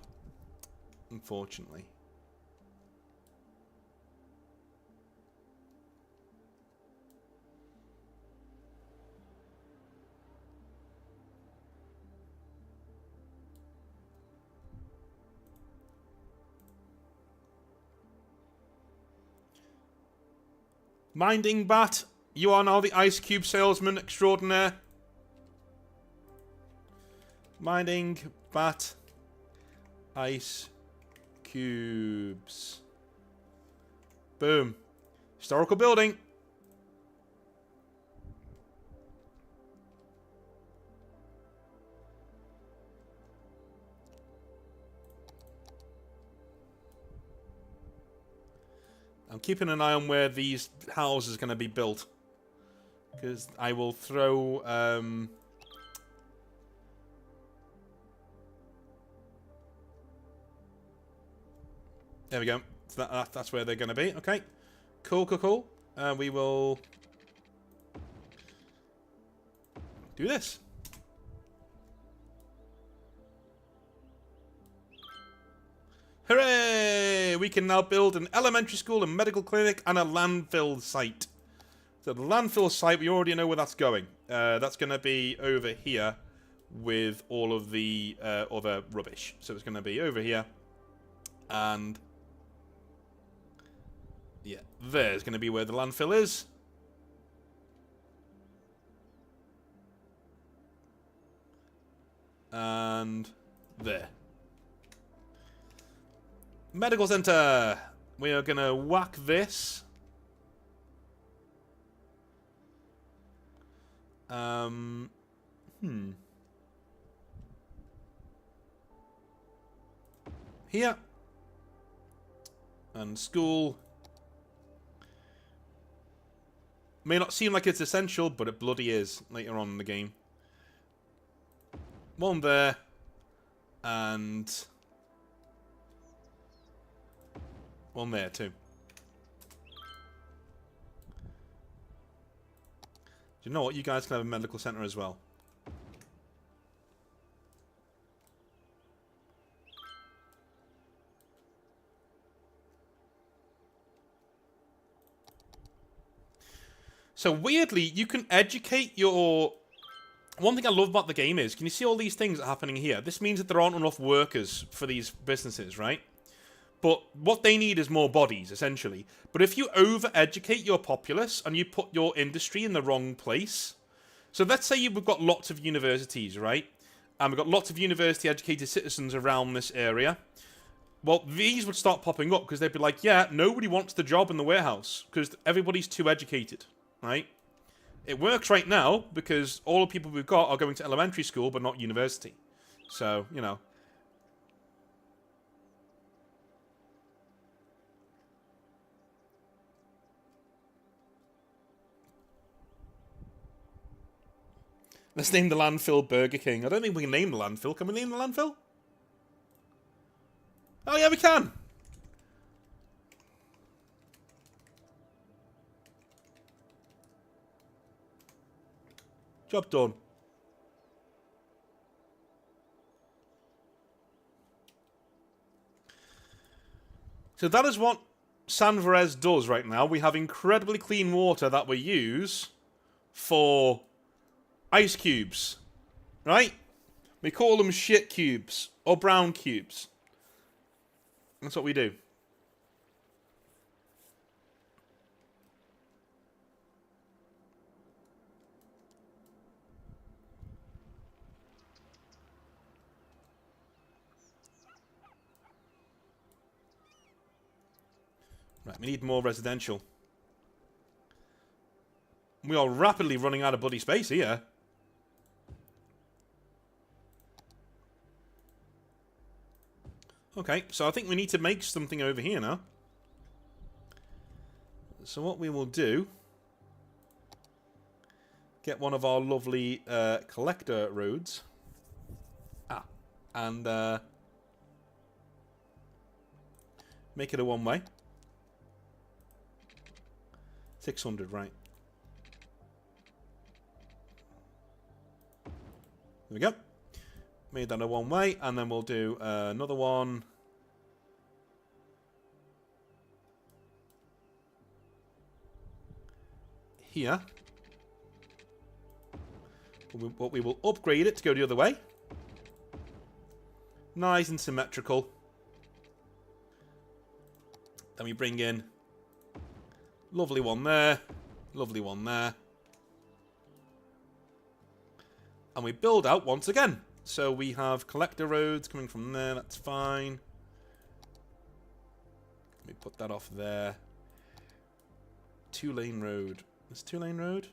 unfortunately. Minding Bat, you are now the ice cube salesman extraordinaire. Minding Bat, ice cubes. Boom. Historical building. I'm keeping an eye on where these houses are going to be built, because I will throw there we go. So that's where they're going to be. Okay, cool. We will do this. Hooray! We can now build an elementary school, a medical clinic, and a landfill site. So the landfill site, we already know where that's going. That's going to be over here with all of the other rubbish. So it's going to be over here. And yeah, there's going to be where the landfill is. And there. Medical center. We are going to whack this. Here. And school. May not seem like it's essential, but it bloody is later on in the game. One there. And one there too. Do you know what? You guys can have a medical center as well. So weirdly, you can educate your... One thing I love about the game is, can you see all these things happening here? This means that there aren't enough workers for these businesses, right? But what they need is more bodies, essentially. But if you over-educate your populace and you put your industry in the wrong place... So let's say we've got lots of universities, right? And we've got lots of university-educated citizens around this area. Well, these would start popping up because they'd be like, yeah, nobody wants the job in the warehouse because everybody's too educated, right? It works right now because all the people we've got are going to elementary school but not university. So, you know... Let's name the landfill Burger King. I don't think we can name the landfill. Can we name the landfill? Oh, yeah, we can. Job done. So that is what San Varese does right now. We have incredibly clean water that we use for ice cubes, right? We call them shit cubes or brown cubes. That's what we do. Right, we need more residential. We are rapidly running out of bloody space here. Okay, so I think we need to make something over here now. So what we will do... Get one of our lovely collector roads. And make it a one-way. 600, right. There we go. Made that a one-way, and then we'll do another one. Here. But we will upgrade it to go the other way. Nice and symmetrical. Then we bring in lovely one there, lovely one there. And we build out once again. So we have collector roads coming from there, that's fine. Let me put that off there. Two-lane road. It's a two-lane road?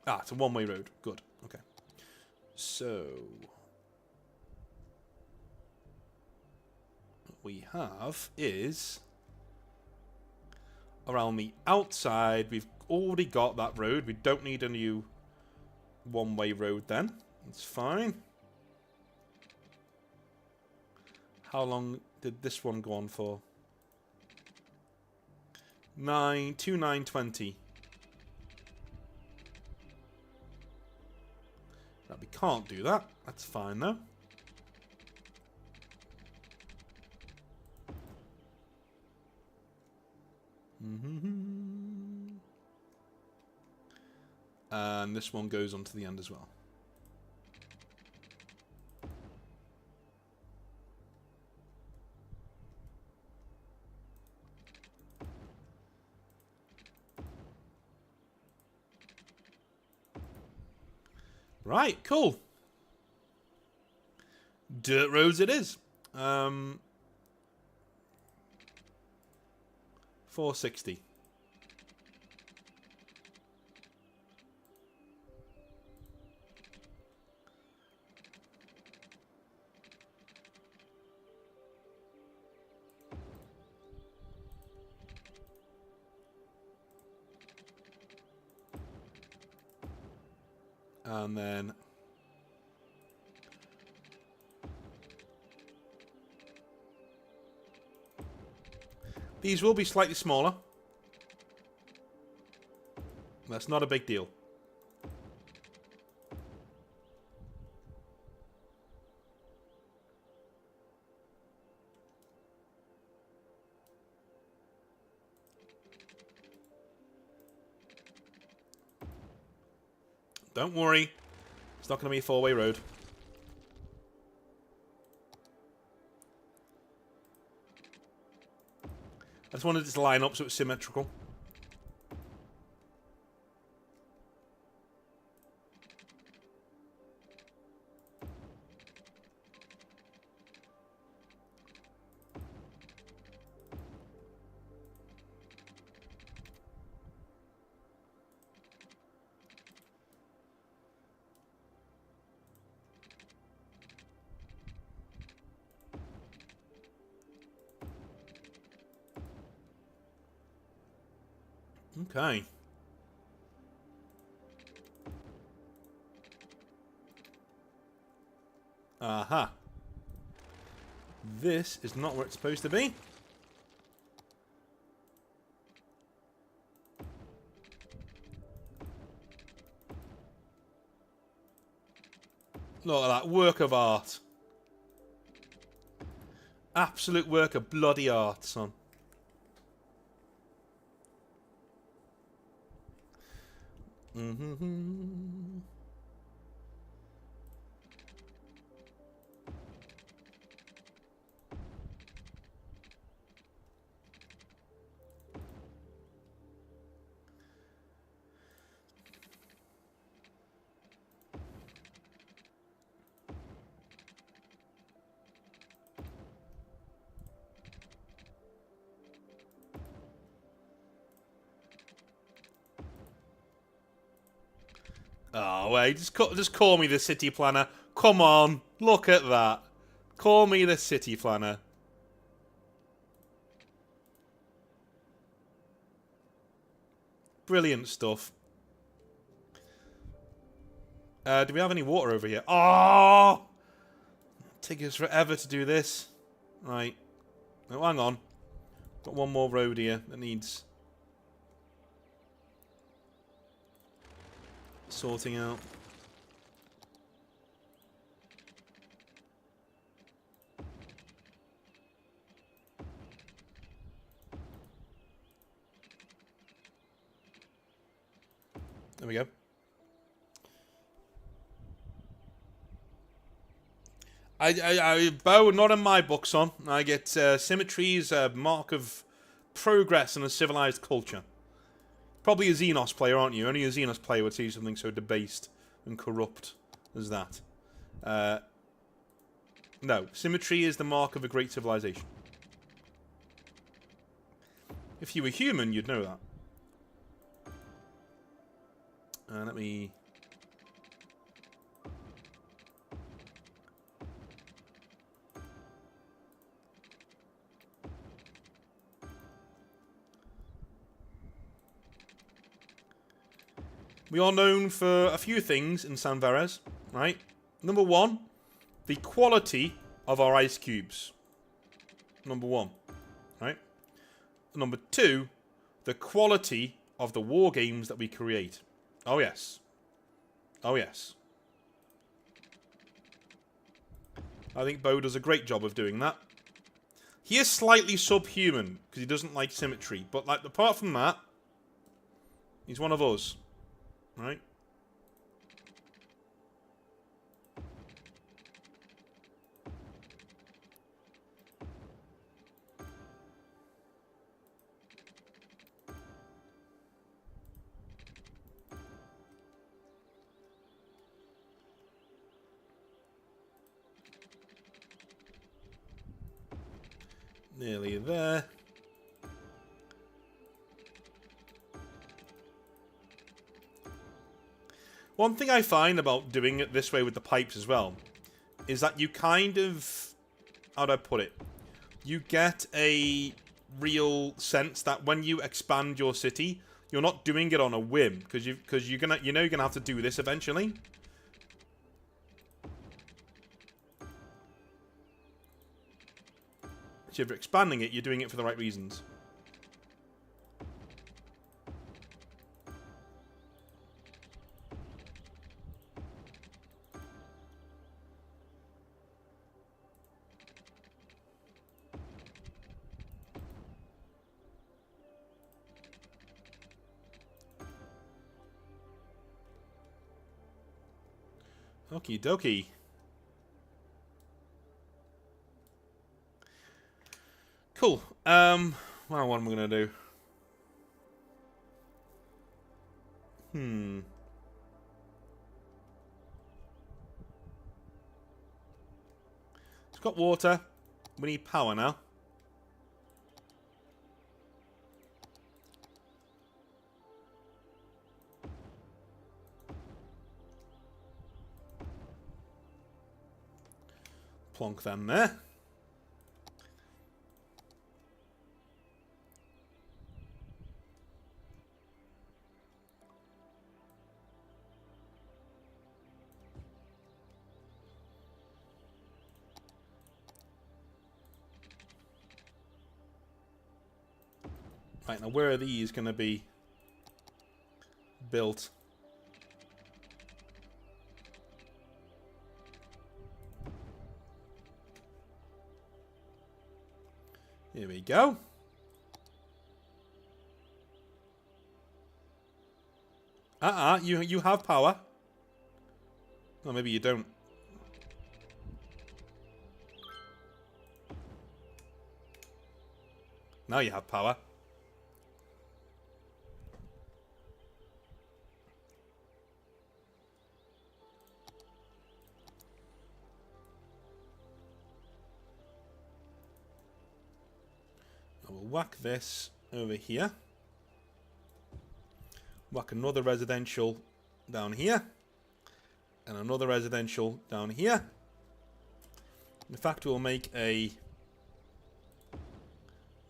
Ah, it's a one-way road. Good. Okay. So... what we have is... around the outside, we've already got that road. We don't need a new one-way road then. It's fine. How long did this one go on for? 920. Now we can't do that. That's fine though. And this one goes on to the end as well. Right, cool. Dirt roads it is. 460. And then... these will be slightly smaller. That's not a big deal. Don't worry. It's not going to be a four-way road. I just wanted it to line up so it's symmetrical. Okay. Aha. This is not where it's supposed to be. Look at that work of art. Absolute work of bloody art, son. Mm-hmm. Oh, wait, just call me the city planner. Come on, look at that. Call me the city planner. Brilliant stuff. Do we have any water over here? Oh! Take us forever to do this. Right. Oh, hang on. Got one more road here that needs sorting out. There we go. Bo, not in my book, son. I get symmetry is a mark of progress in a civilized culture. Probably a Xenos player, aren't you? Only a Xenos player would see something so debased and corrupt as that. No, symmetry is the mark of a great civilization. If you were human, you'd know that. Let me... We are known for a few things in San Verres, right? Number one, the quality of our ice cubes. Number one, right? Number two, the quality of the war games that we create. Oh, yes. Oh, yes. I think Bo does a great job of doing that. He is slightly subhuman because he doesn't like symmetry. But like, apart from that, he's one of us. Right? Nearly there. One thing I find about doing it this way with the pipes as well is that you kind of... how do I put it? You get a real sense that when you expand your city, you're not doing it on a whim because you're gonna have to do this eventually. So if you're expanding it, you're doing it for the right reasons. Okie dokie. Cool. Well, what am I going to do? It's got water. We need power now. Plonk them there. Right, now where are these going to be built? Here we go. You have power. Or maybe you don't. Now you have power. I will whack this over here. Whack another residential down here. And another residential down here. In fact, we'll make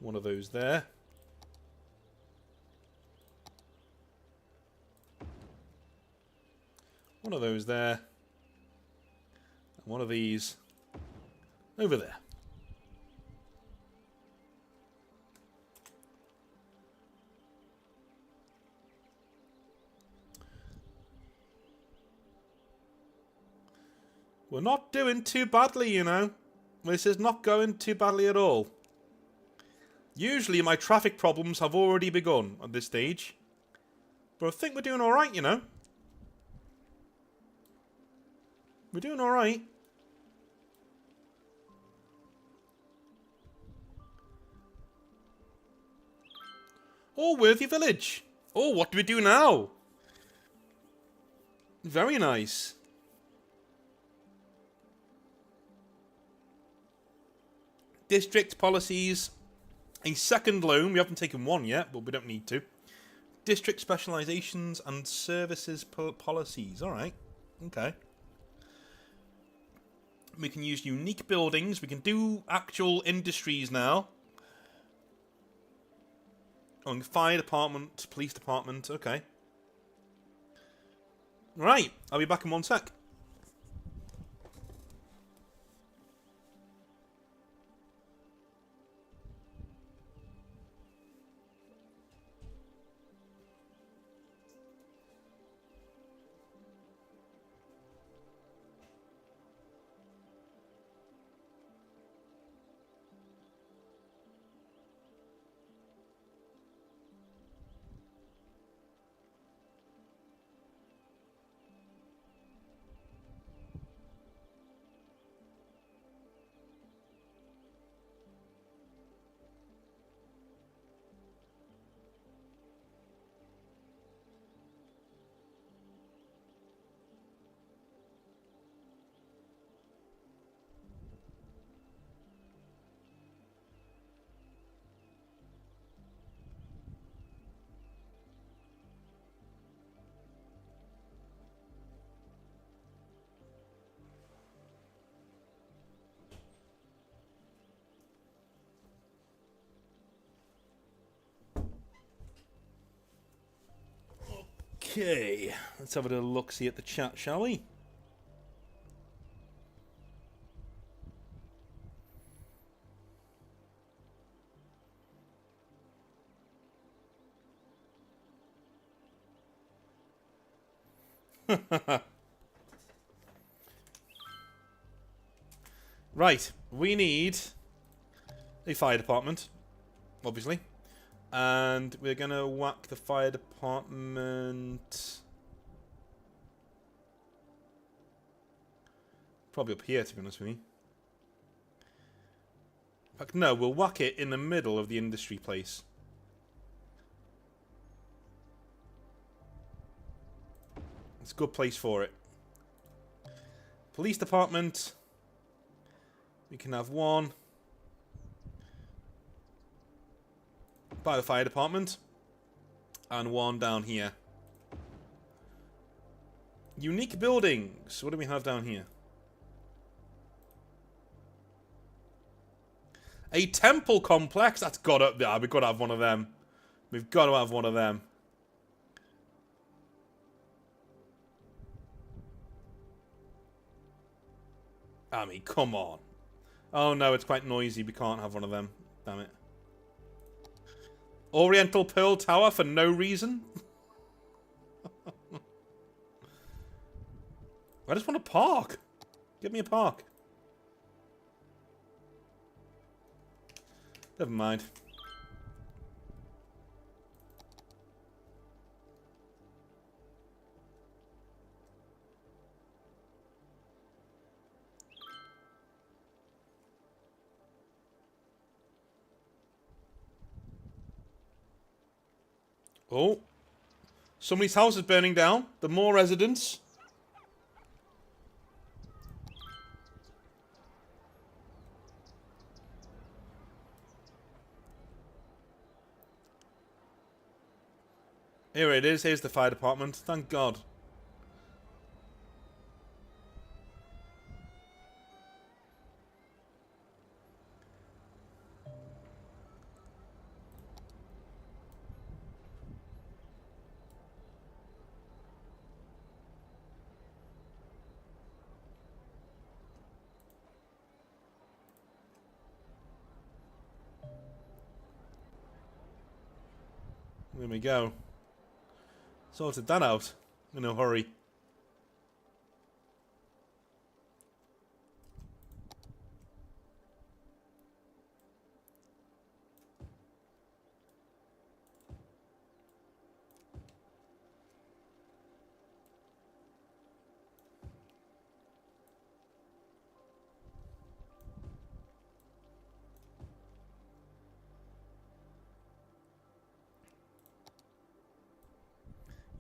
one of those there. One of those there. And one of these over there. We're not doing too badly, you know. This is not going too badly at all. Usually my traffic problems have already begun at this stage. But I think we're doing alright, you know. We're doing alright. Oh, Worthy Village. Oh, what do we do now? Very nice. District policies. A second loan. We haven't taken one yet, but we don't need to. District specializations and services policies. Alright. Okay. We can use unique buildings. We can do actual industries now. Oh, fire department, police department. Okay. Right. I'll be back in one sec. Okay, let's have a little look-see at the chat, shall we? Right, we need a fire department, obviously. And we're going to whack the fire department probably up here, to be honest with you. In fact, no, we'll whack it in the middle of the industry place. It's a good place for it. Police department. We can have one by the fire department. And one down here. Unique buildings. What do we have down here? A temple complex. That's got up there. We've got to have one of them. We've got to have one of them. I mean, come on. Oh no, it's quite noisy. We can't have one of them. Damn it. Oriental Pearl Tower for no reason? I just want a park. Give me a park. Never mind. Oh. Somebody's house is burning down. The more residents. Here it is. Here's the fire department. Thank God. There we go. Sorted that out in a hurry.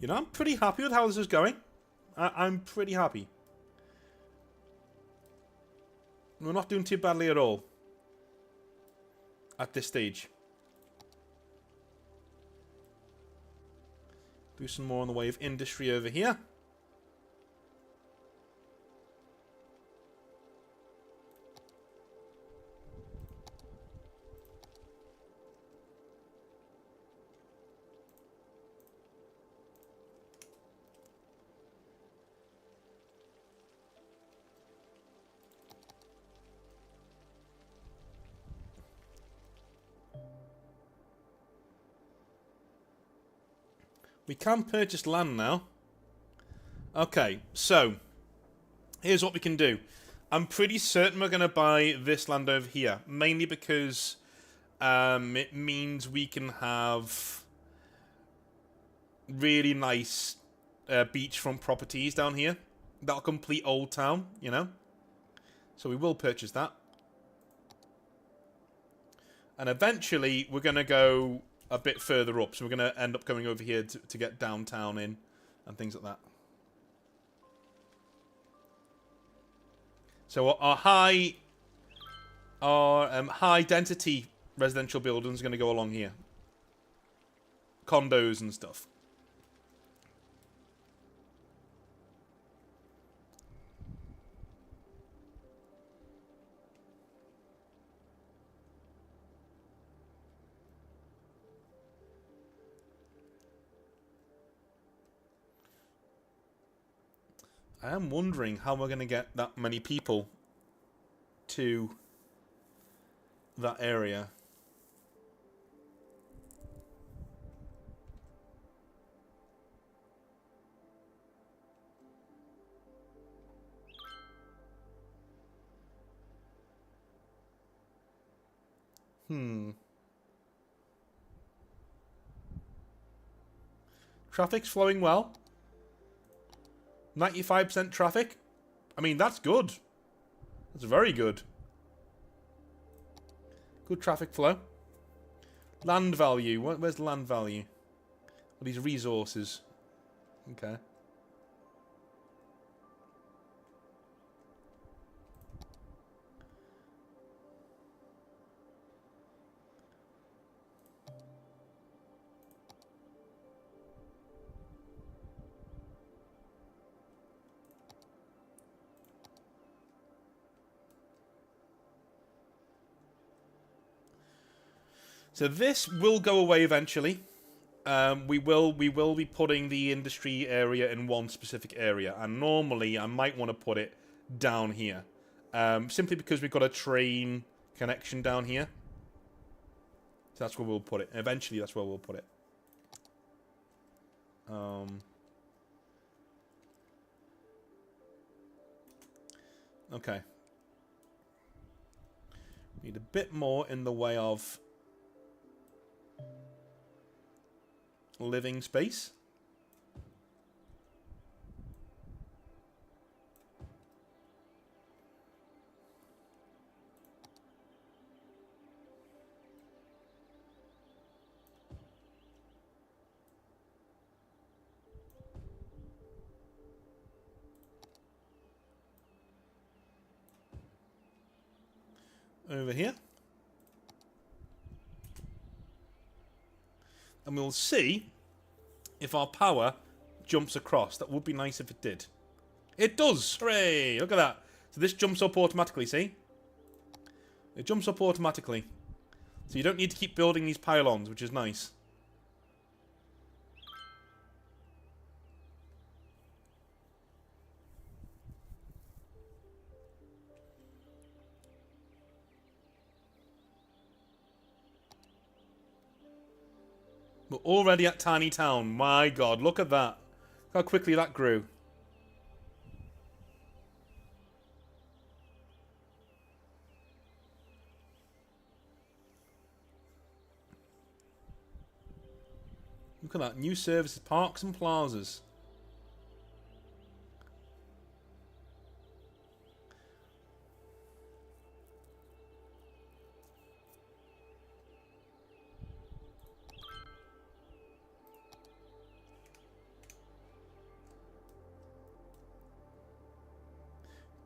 You know, I'm pretty happy with how this is going. I'm pretty happy. We're not doing too badly at all. At this stage. Do some more in the way of industry over here. We can purchase land now. Okay, so here's what we can do. I'm pretty certain we're going to buy this land over here, mainly because it means we can have really nice beachfront properties down here. That'll complete Old Town, you know. So we will purchase that. And eventually we're going to go a bit further up. So we're going to end up going over here to get downtown in and things like that. So our high density residential buildings are going to go along here. Condos and stuff. I am wondering how we're going to get that many people to that area. Traffic's flowing well. 95% traffic. I mean, that's good. That's very good. Good traffic flow. Land value. Where's the land value? Well, these resources. Okay. So this will go away eventually. We will be putting the industry area in one specific area, and normally I might want to put it down here, simply because we've got a train connection down here. So that's where we'll put it. Eventually, that's where we'll put it. Okay. Need a bit more in the way of living space. Over here. And we'll see if our power jumps across. That would be nice if it did. It does! Hooray! Look at that. So this jumps up automatically, see? It jumps up automatically. So you don't need to keep building these pylons, which is nice. We're already at Tiny Town. My god, look at that. Look how quickly that grew. Look at that. New services, parks and plazas.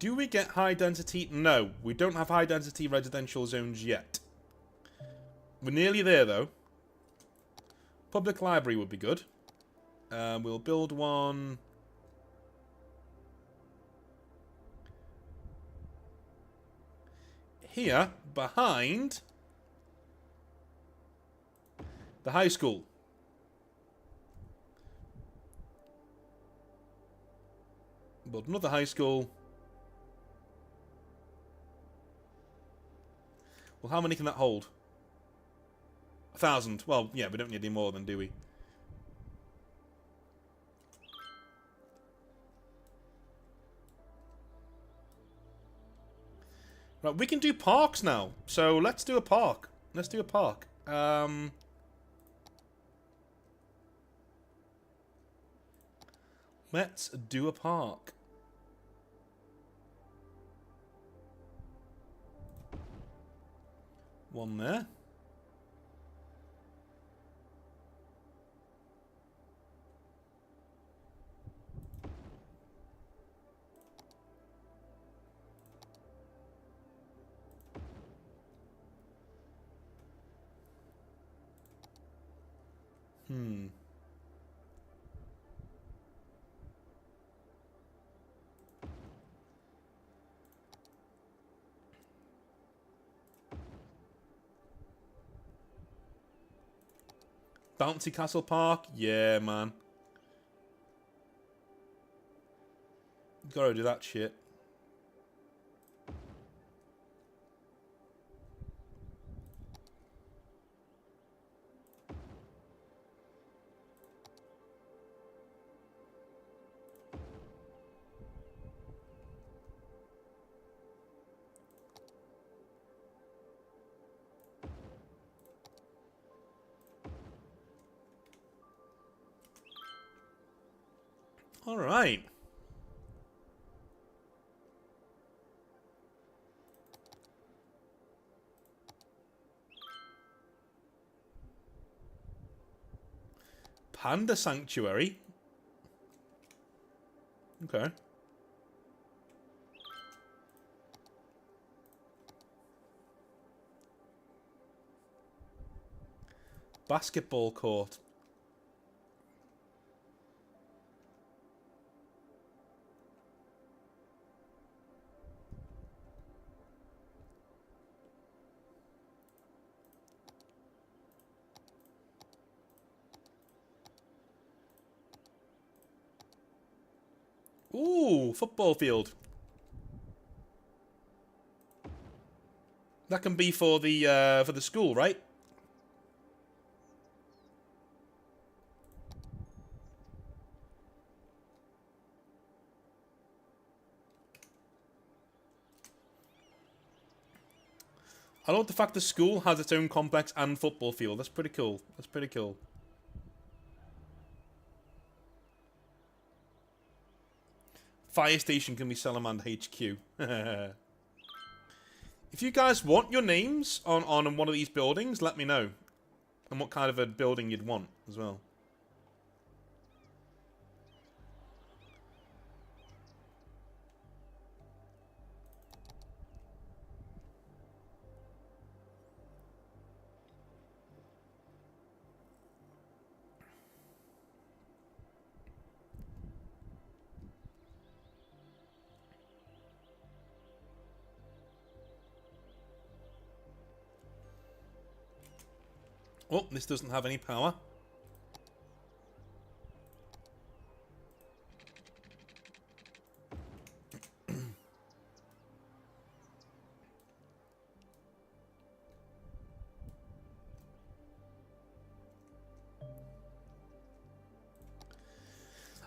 Do we get high density? No, we don't have high density residential zones yet. We're nearly there though. Public library would be good. We'll build one. Here, behind the high school. Build another high school. Well, how many can that hold? 1,000. Well, yeah, we don't need any more than, do we? Right, we can do parks now. So let's do a park. Let's do a park. Let's do a park. One there. Bouncy Castle Park? Yeah, man. Gotta do that shit. All right. Panda Sanctuary. Okay. Basketball court. Ooh, football field. That can be for the school, right? I love the fact the school has its own complex and football field. That's pretty cool. That's pretty cool. Fire station can be Salamander HQ. If you guys want your names on one of these buildings, let me know. And what kind of a building you'd want as well. Oh, this doesn't have any power.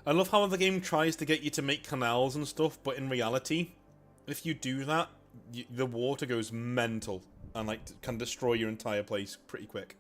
I love how the game tries to get you to make canals and stuff, but in reality, if you do that, the water goes mental and like can destroy your entire place pretty quick.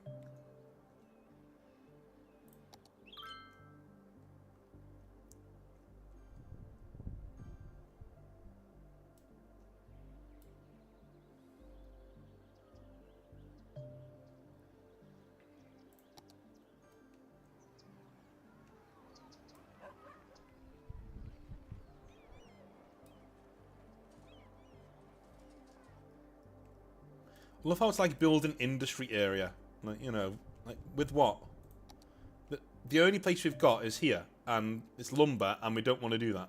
I love how it's like build an industry area. Like, you know, like with what? The only place we've got is here, and it's lumber, and we don't want to do that.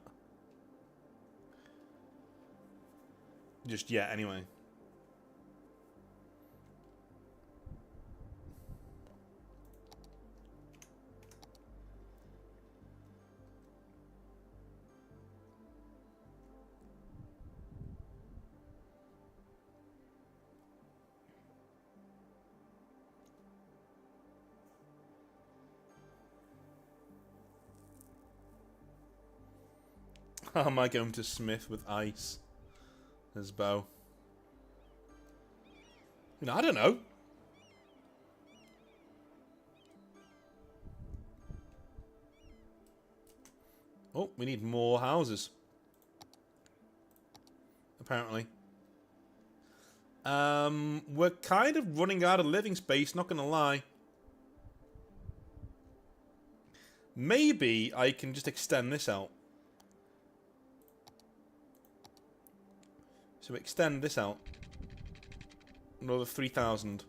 Just yet, anyway. How am I going to smith with ice as bow? You know, I don't know. Oh, we need more houses. Apparently. We're kind of running out of living space, not gonna lie. Maybe I can just extend this out. So extend this out. Another 3,000.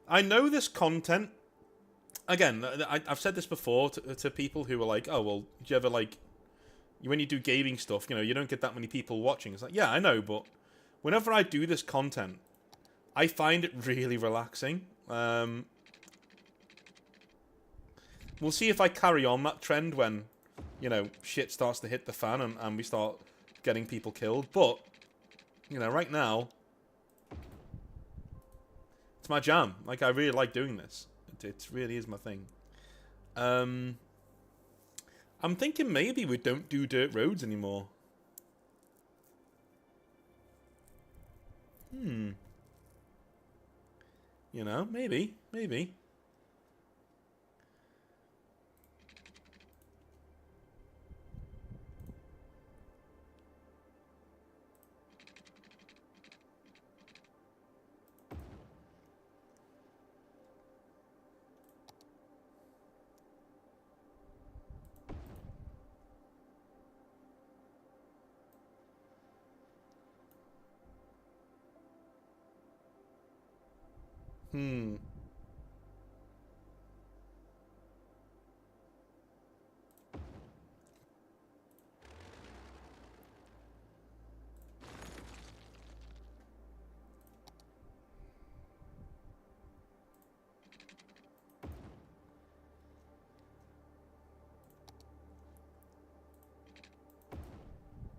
I know this content. Again, I've said this before to people who are like, oh, well, do you ever, like, when you do gaming stuff, you know, you don't get that many people watching. It's like, yeah, I know, but whenever I do this content, I find it really relaxing. We'll see if I carry on that trend when, you know, shit starts to hit the fan and we start getting people killed. But, you know, right now, it's my jam. Like, I really like doing this. It really is my thing. I'm thinking maybe we don't do dirt roads anymore. You know, maybe.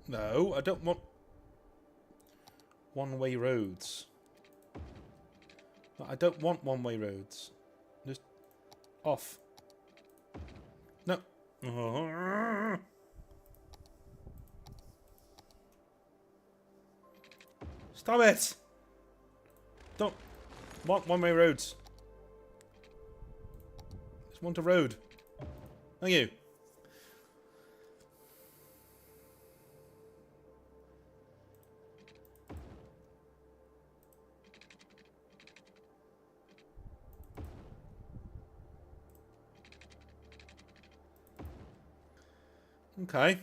No, I don't want one-way roads. I don't want one-way roads. Just off. No. Stop it! Don't want one-way roads. Just want a road. Thank you. Okay.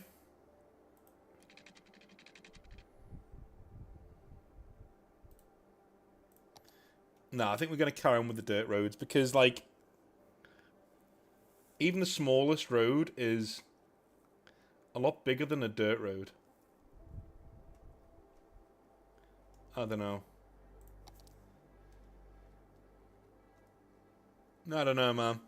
No, I think we're going to carry on with the dirt roads because, like, even the smallest road is a lot bigger than a dirt road. I don't know. I don't know, man.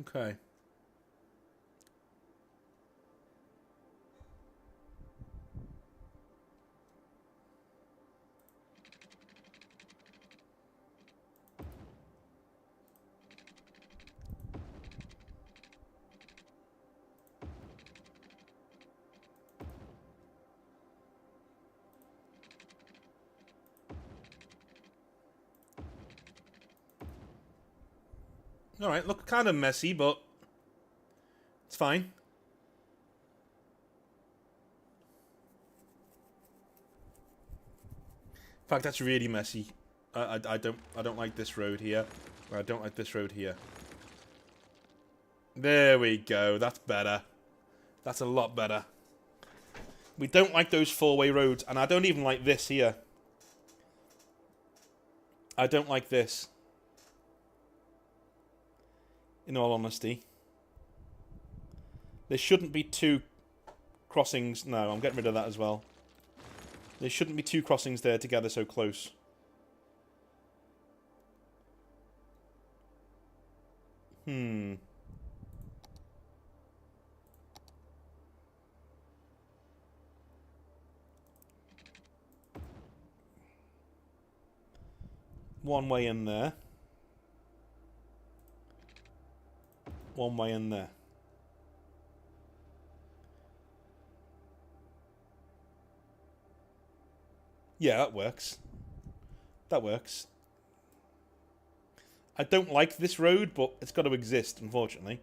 Okay. Alright, look kind of messy, but it's fine. In fact, that's really messy. I don't like this road here. I don't like this road here. There we go. That's better. That's a lot better. We don't like those four-way roads, and I don't even like this here. I don't like this. In all honesty. There shouldn't be two crossings. No, I'm getting rid of that as well. There shouldn't be two crossings there together so close. One way in there. One way in there. Yeah, that works. That works. I don't like this road, but it's got to exist, unfortunately.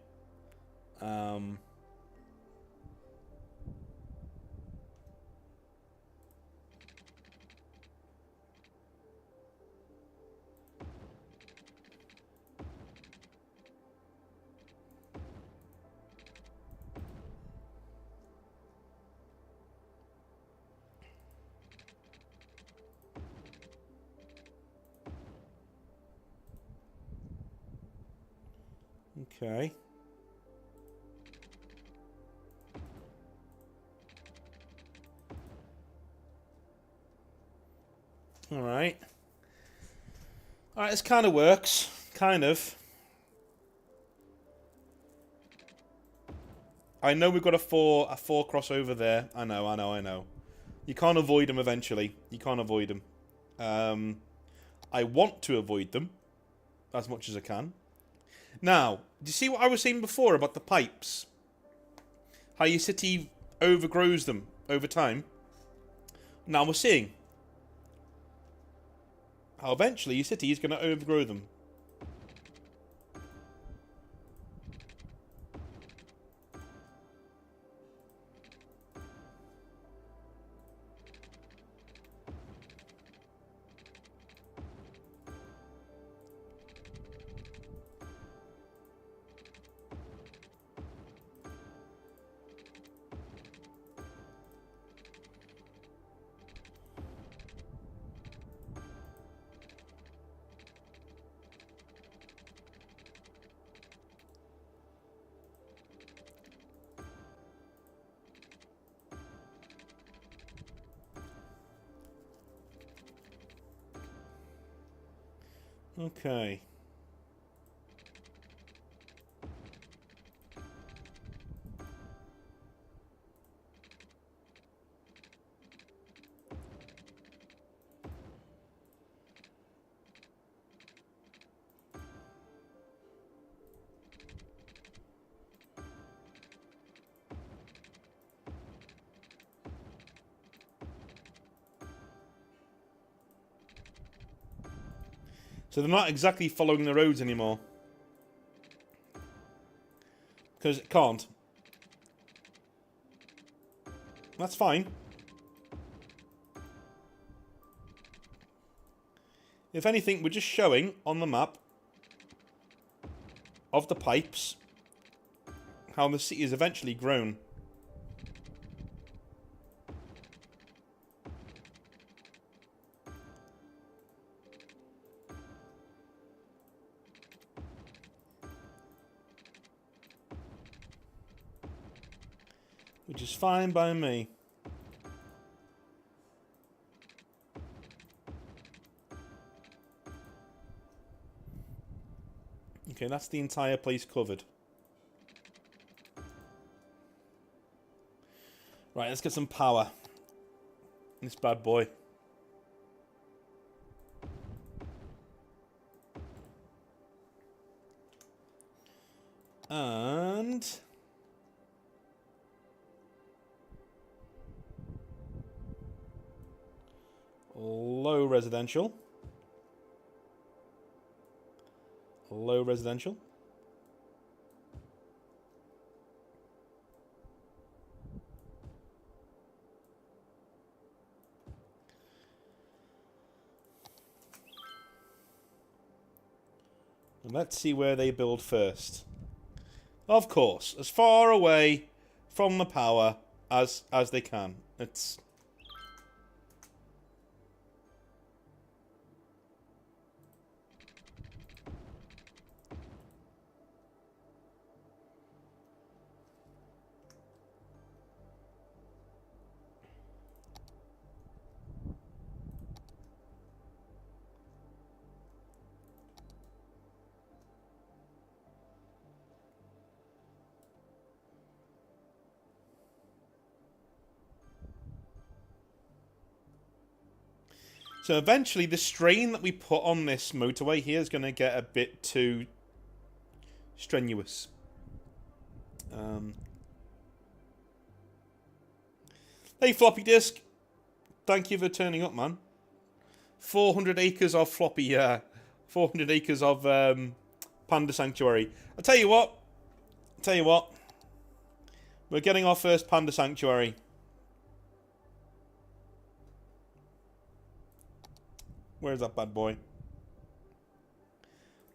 Okay. Alright. Alright, this kind of works. Kind of. I know we've got a four crossover there. I know. You can't avoid them eventually. You can't avoid them. I want to avoid them as much as I can. Now, do you see what I was saying before about the pipes? How your city overgrows them over time? Now we're seeing how eventually your city is going to overgrow them. Okay. So they're not exactly following the roads anymore. Because it can't. That's fine. If anything, we're just showing on the map of the pipes how the city has eventually grown. Which is fine by me. Okay, that's the entire place covered. Right, let's get some power in this bad boy. And low residential. Low residential. And let's see where they build first. Of course, as far away from the power as they can. It's so eventually the strain that we put on this motorway here is going to get a bit too strenuous. Hey, floppy disk. Thank you for turning up, man. 400 acres of floppy, yeah. 400 acres of Panda Sanctuary. I'll tell you what. We're getting our first Panda Sanctuary. Where's that bad boy?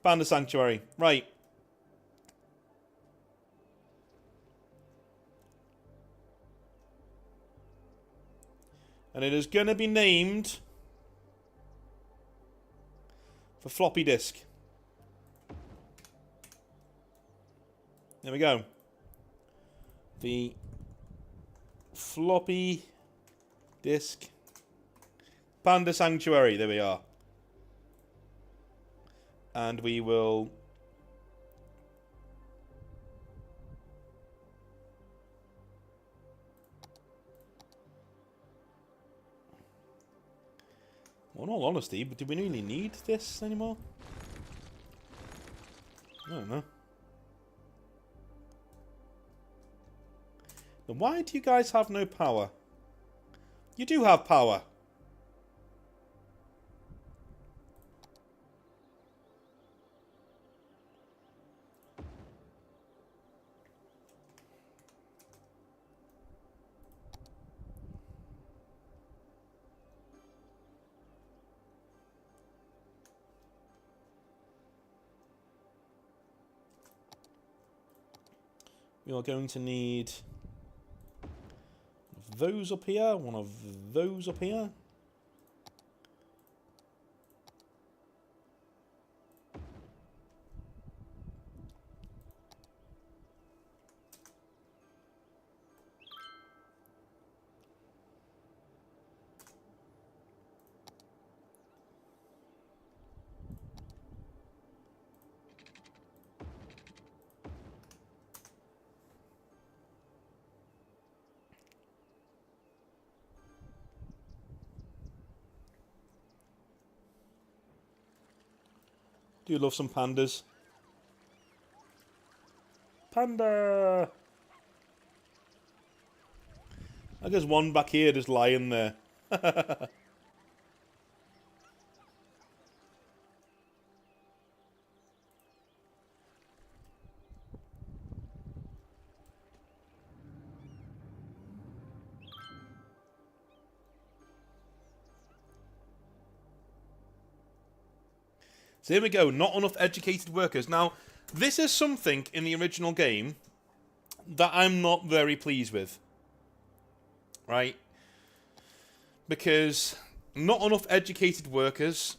Panda Sanctuary. Right. And it is going to be named for floppy disk. There we go. The floppy disk Panda Sanctuary. There we are. And we will... Well, in all honesty, but do we really need this anymore? I don't know. Then why do you guys have no power? You do have power. We are going to need one of those up here, one of those up here. Do love some pandas. Panda! I guess one back here just lying there. So here we go, not enough educated workers. Now, this is something in the original game that I'm not very pleased with. Right? Because not enough educated workers.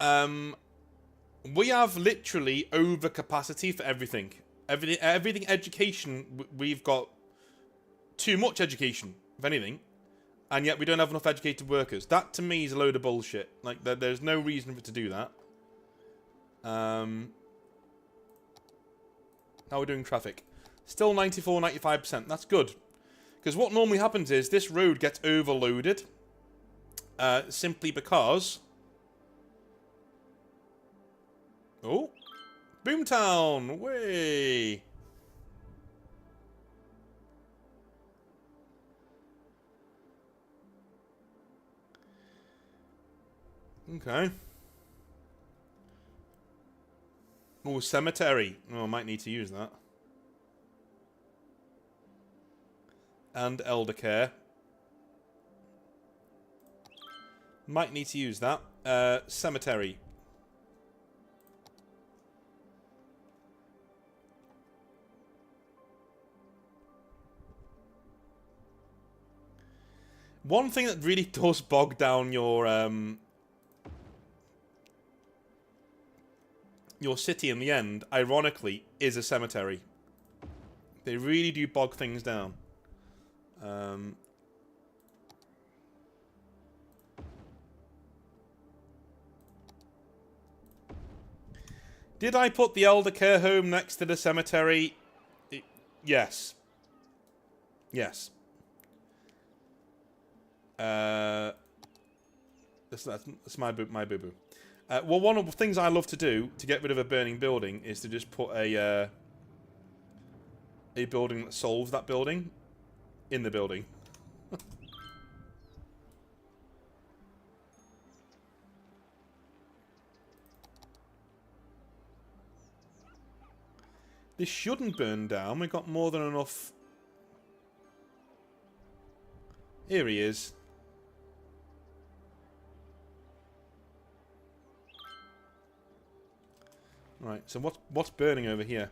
We have literally overcapacity for everything. Everything education, we've got too much education, if anything. And yet we don't have enough educated workers. That, to me, is a load of bullshit. Like, there's no reason for it to do that. How are we doing traffic? Still 94, 95%. That's good. Because what normally happens is this road gets overloaded. Simply because... Oh. Boomtown! Way! Okay. Oh, cemetery. Oh, I might need to use that. And elder care. Might need to use that. Cemetery. One thing that really does bog down your city in the end, ironically, is a cemetery. They really do bog things down. Did I put the elder care home next to the cemetery? Yes. Yes. That's my boo-boo. Well, one of the things I love to do to get rid of a burning building is to just put a building that solves that building in the building. This shouldn't burn down. We've got more than enough. Here he is. Right, so what's burning over here?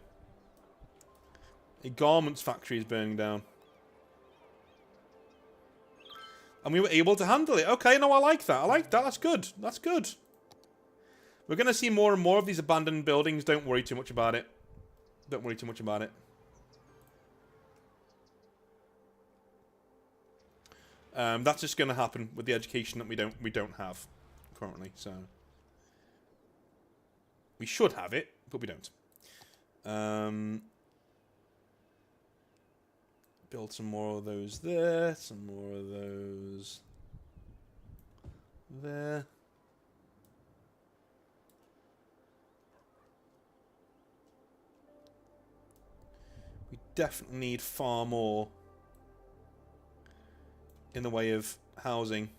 A garments factory is burning down. And we were able to handle it. Okay, no, I like that. I like that. That's good. That's good. We're going to see more and more of these abandoned buildings. Don't worry too much about it. Don't worry too much about it. That's just going to happen with the education that we don't have currently. So we should have it, but we don't. Build some more of those there. Some more of those there. We definitely need far more in the way of housing.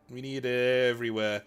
We need it everywhere.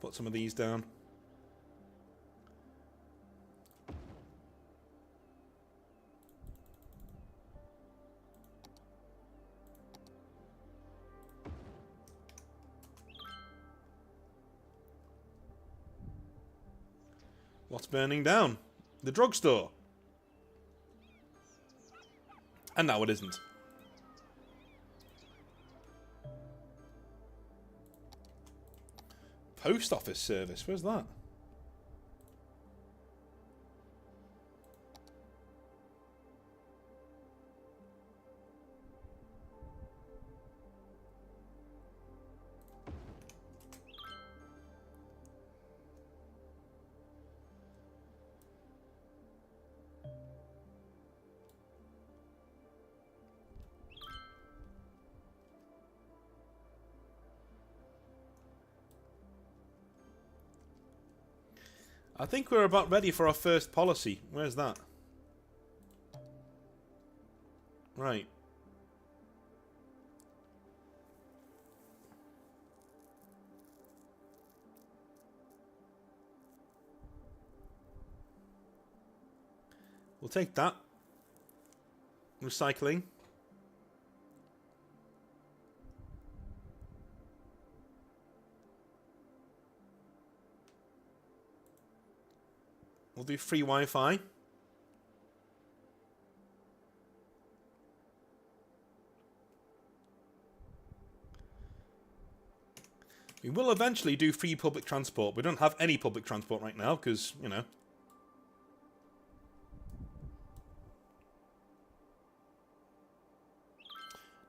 Put some of these down. What's burning down? The drugstore. And now it isn't. Post office service. Where's that? I think we're about ready for our first policy. Where's that? Right. We'll take that. Recycling. We'll do free Wi-Fi. We will eventually do free public transport. We don't have any public transport right now because, you know.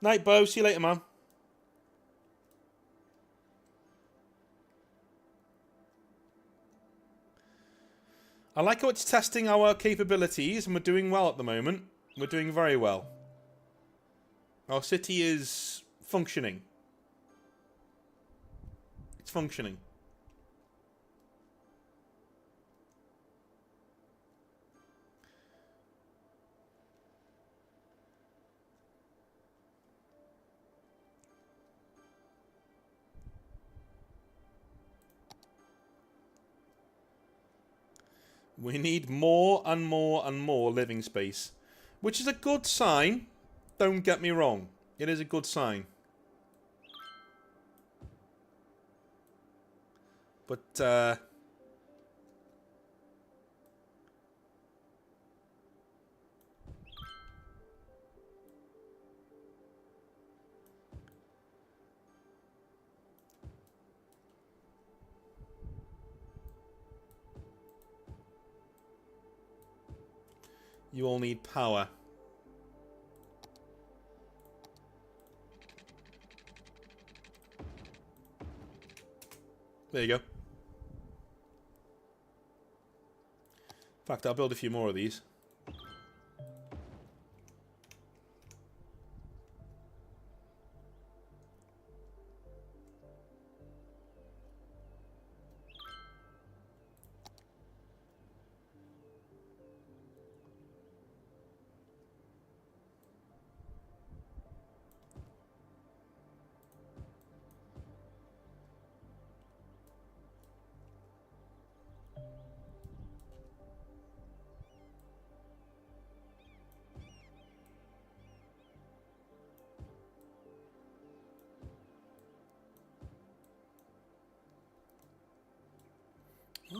Night, Bo. See you later, man. I like how it's testing our capabilities, and we're doing well at the moment. We're doing very well. Our city is functioning. It's functioning. We need more and more and more living space, which is a good sign. Don't get me wrong. It is a good sign. But, you all need power. There you go. In fact, I'll build a few more of these.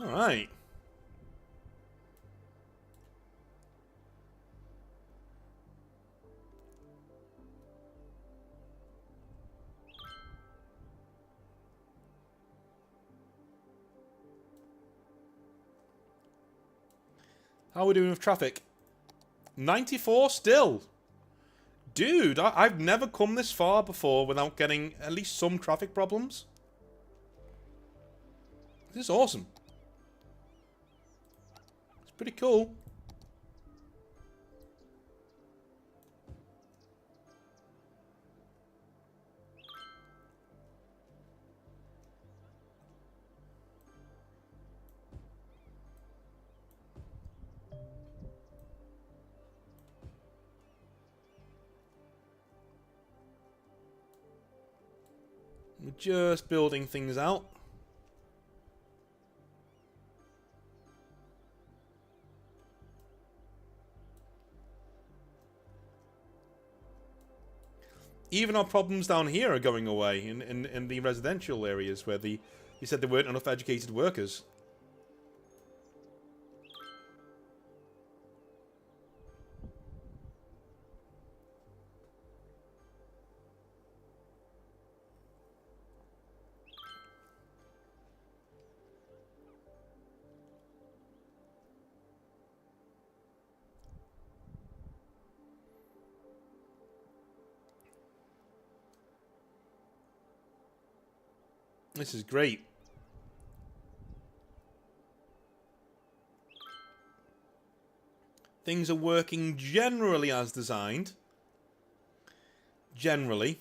Alright. How are we doing with traffic? 94 still. Dude, I've never come this far before without getting at least some traffic problems. This is awesome. It's pretty cool. We're just building things out. Even our problems down here are going away in the residential areas where you said there weren't enough educated workers. This is great. Things are working generally as designed. Generally.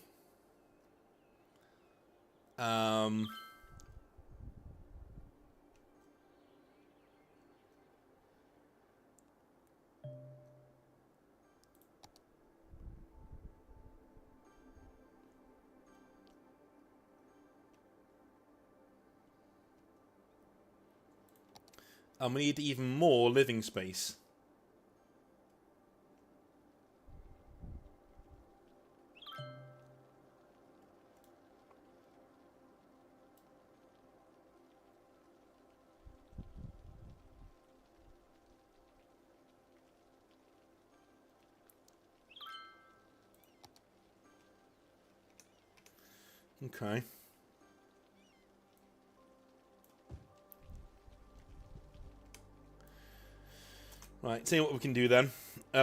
And we need even more living space. Okay. Right, see what we can do then.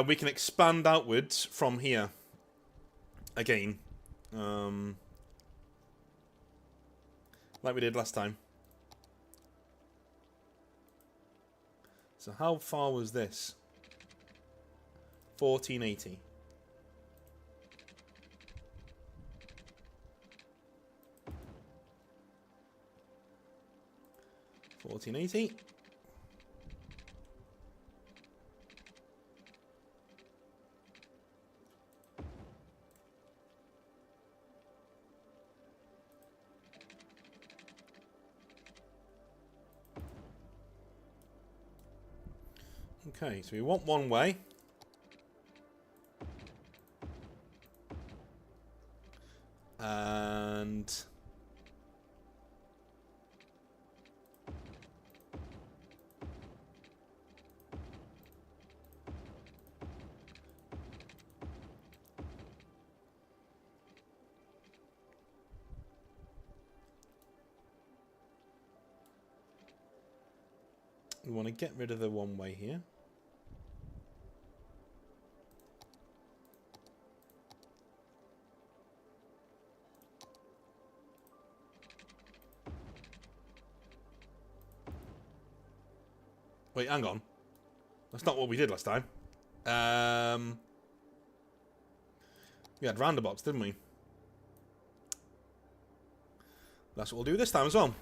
We can expand outwards from here. Again. Like we did last time. So how far was this? 1480. Okay, so we want one way. And we want to get rid of the one way here. Wait, hang on. That's not what we did last time. We had roundabouts, didn't we? That's what we'll do this time as well.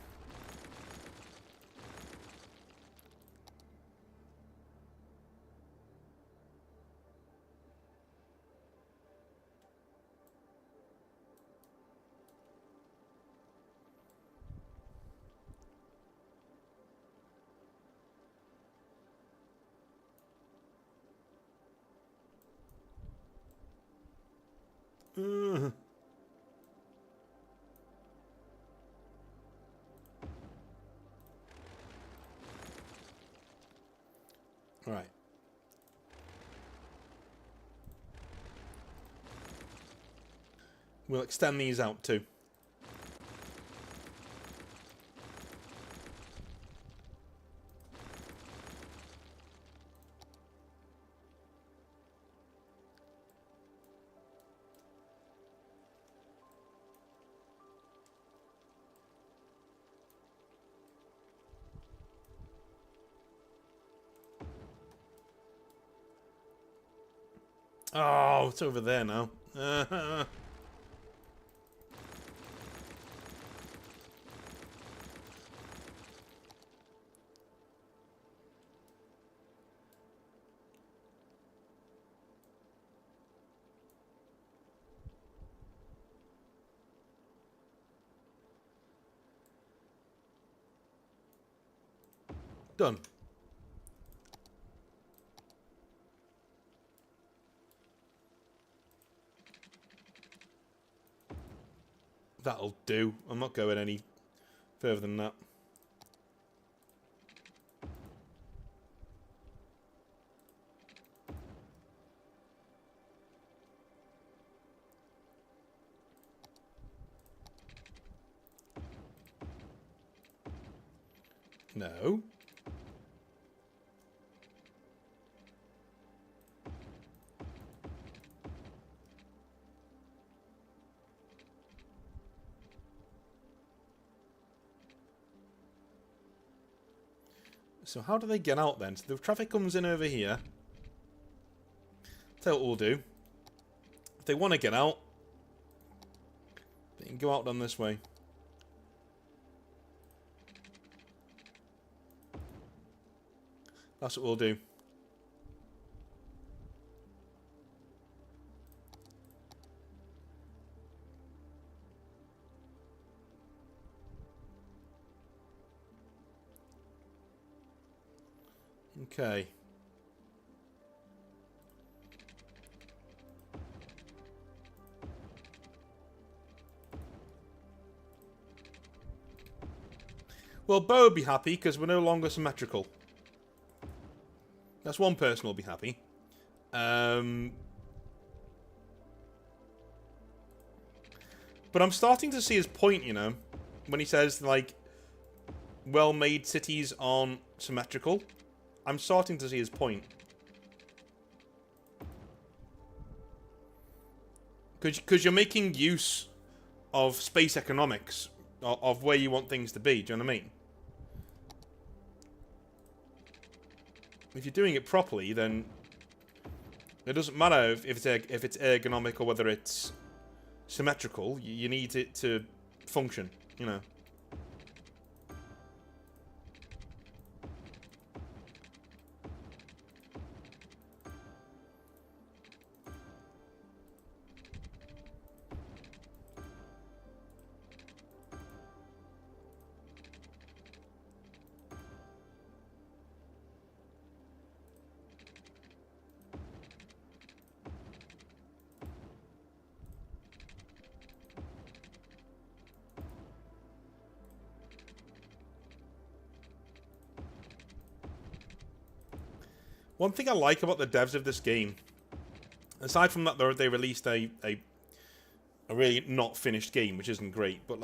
Right. We'll extend these out too. Oh, it's over there now. Done. That'll do. I'm not going any further than that. No. So how do they get out then? So the traffic comes in over here. Tell what we'll do. If they want to get out, they can go out down this way. That's what we'll do. Okay. Well, Bo will be happy because we're no longer symmetrical. That's one person will be happy. But I'm starting to see his point, you know, when he says, like, well-made cities aren't symmetrical. I'm starting to see his point. Because you're making use of space economics, of where you want things to be, do you know what I mean? If you're doing it properly, then it doesn't matter if it's ergonomic or whether it's symmetrical. You need it to function, you know. One thing I like about the devs of this game, aside from that they released a really not finished game, which isn't great, but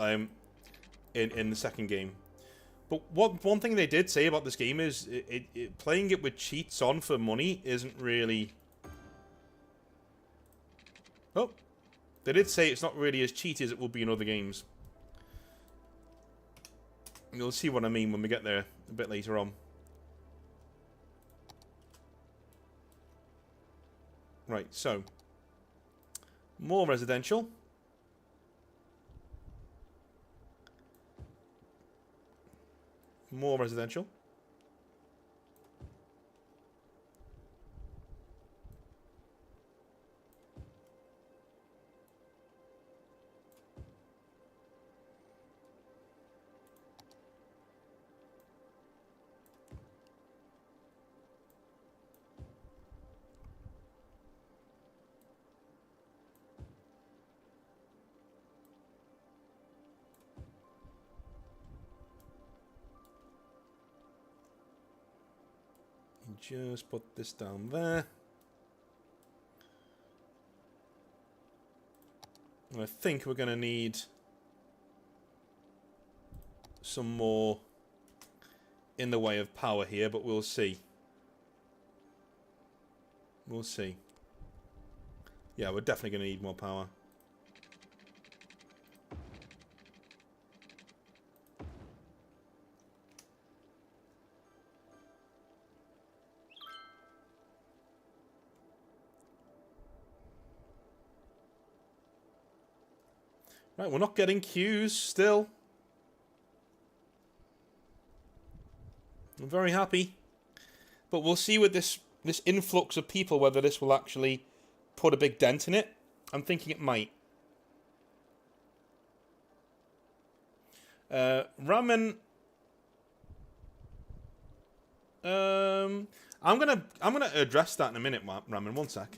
in the second game. But one thing they did say about this game is playing it with cheats on for money isn't really... Oh, they did say it's not really as cheaty as it will be in other games. You'll see what I mean when we get there a bit later on. Right, so more residential. More residential. just put this down there. And I think we're going to need some more in the way of power here, but we'll see. We'll see. Yeah, we're definitely going to need more power. Right, we're not getting queues still. I'm very happy. But we'll see with this influx of people whether this will actually put a big dent in it. I'm thinking it might. Ramen. I'm gonna address that in a minute, Ramen. One sec.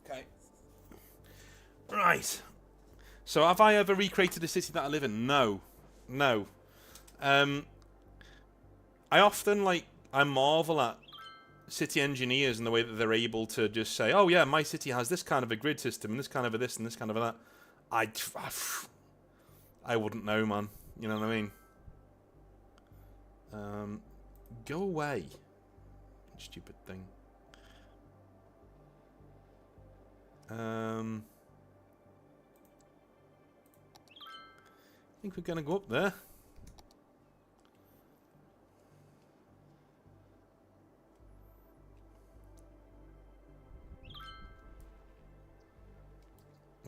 Okay. Right. So have I ever recreated a city that I live in? No. No. I often, I marvel at city engineers and the way that they're able to just say, oh yeah, my city has this kind of a grid system and this kind of a this and this kind of a that. I wouldn't know, man. You know what I mean? Go away. Stupid thing. I think we're going to go up there.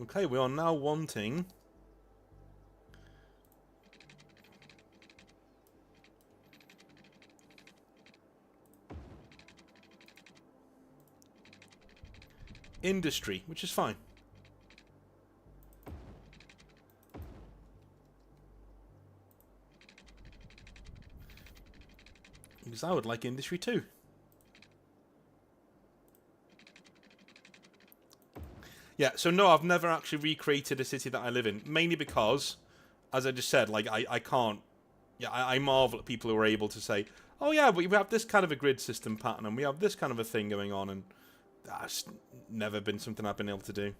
Okay, we are now wanting industry, which is fine. Because I would like industry too. Yeah, so no, I've never actually recreated a city that I live in. Mainly because, as I just said, I can't. Yeah, I marvel at people who are able to say, oh yeah, we have this kind of a grid system pattern and we have this kind of a thing going on, and that's never been something I've been able to do.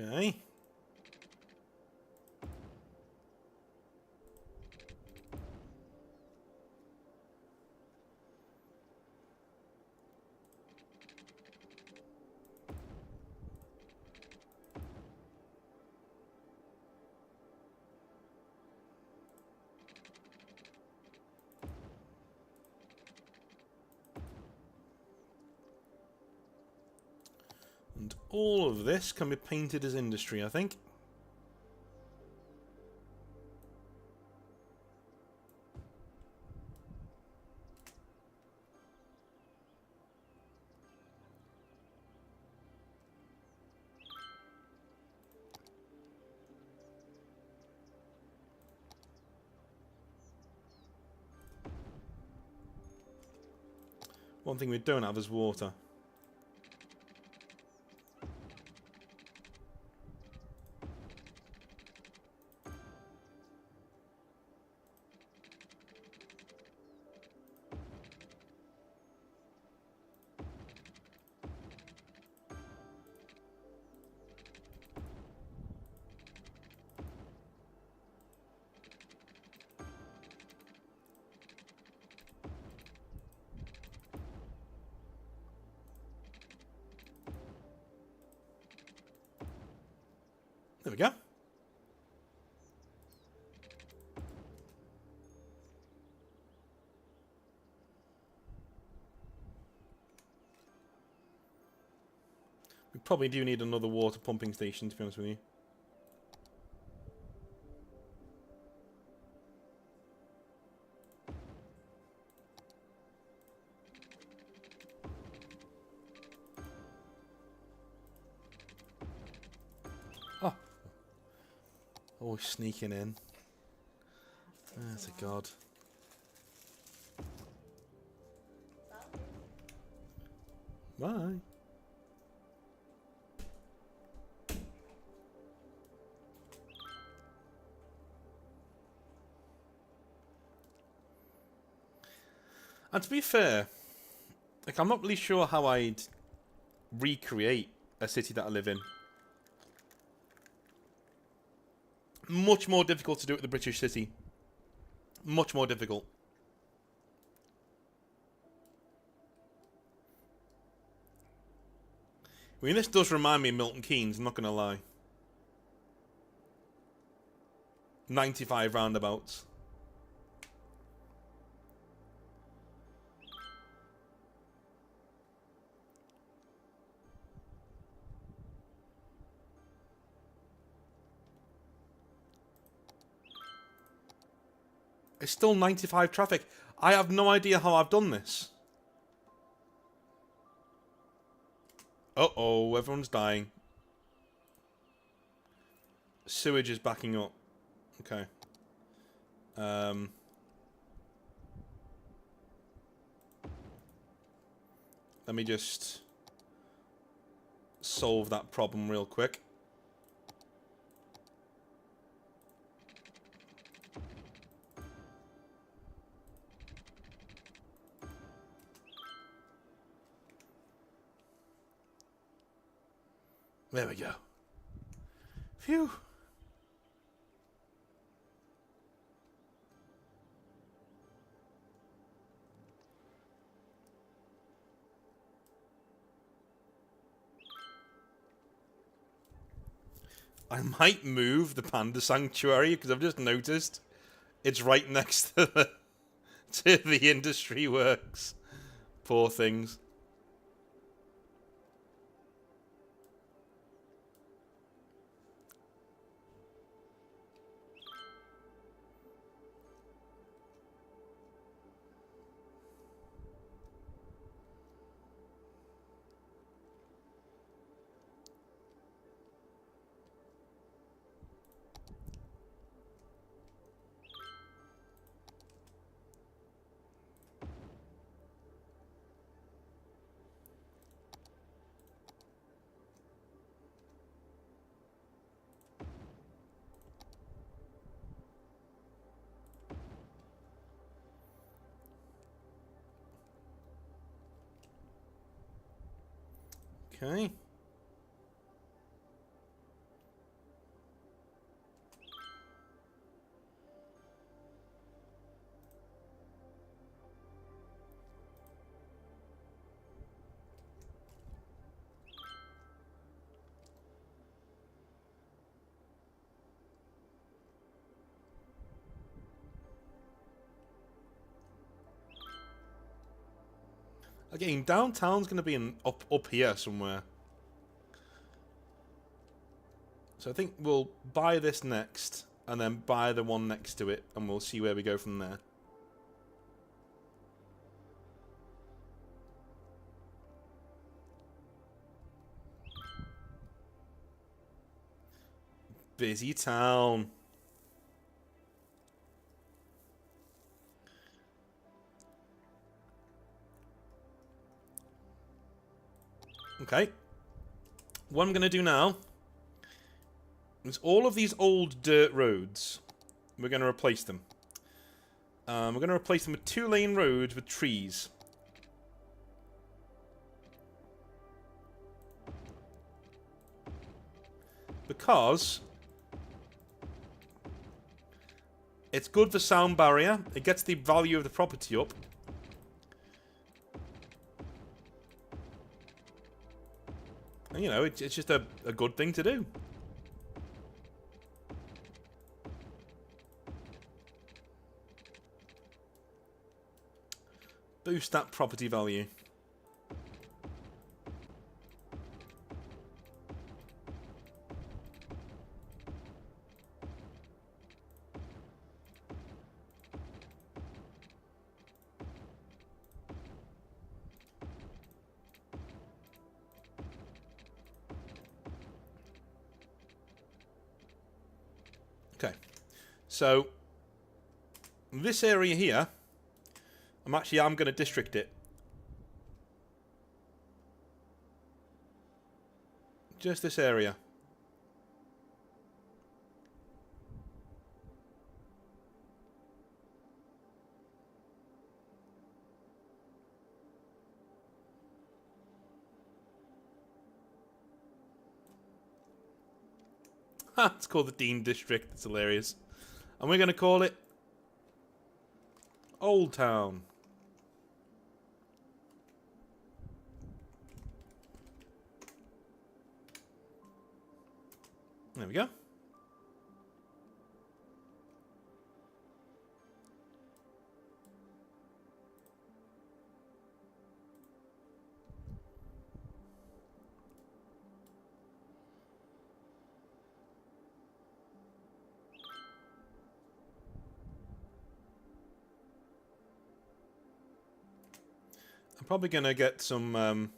Okay. And all of this can be painted as industry, I think. One thing we don't have is water. There we go. We probably do need another water pumping station, to be honest with you. Oh. Oh, sneaking in. That's a god. Bye. And to be fair, like, I'm not really sure how I'd recreate a city that I live in. Much more difficult to do at the British city. Much more difficult. I mean, this does remind me of Milton Keynes, I'm not going to lie. 95 roundabouts. It's still 95 traffic. I have no idea how I've done this. Uh-oh, everyone's dying. Sewage is backing up. Okay. Let me just solve that problem real quick. There we go. Phew. I might move the panda sanctuary because I've just noticed it's right next to the industry works. Poor things. Okay. Again, downtown's going to be up here somewhere. So I think we'll buy this next, and then buy the one next to it, and we'll see where we go from there. Busy town. Okay. What I'm going to do now is all of these old dirt roads, we're going to replace them. We're going to replace them with 2-lane roads with trees. Because it's good for sound barrier. It gets the value of the property up. And, you know, it's just a good thing to do. Boost that property value. Okay, so this area here, I'm going to district it. Just this area. Ha! It's called the Dean District. It's hilarious. And we're going to call it Old Town. There we go. I'm probably going to get some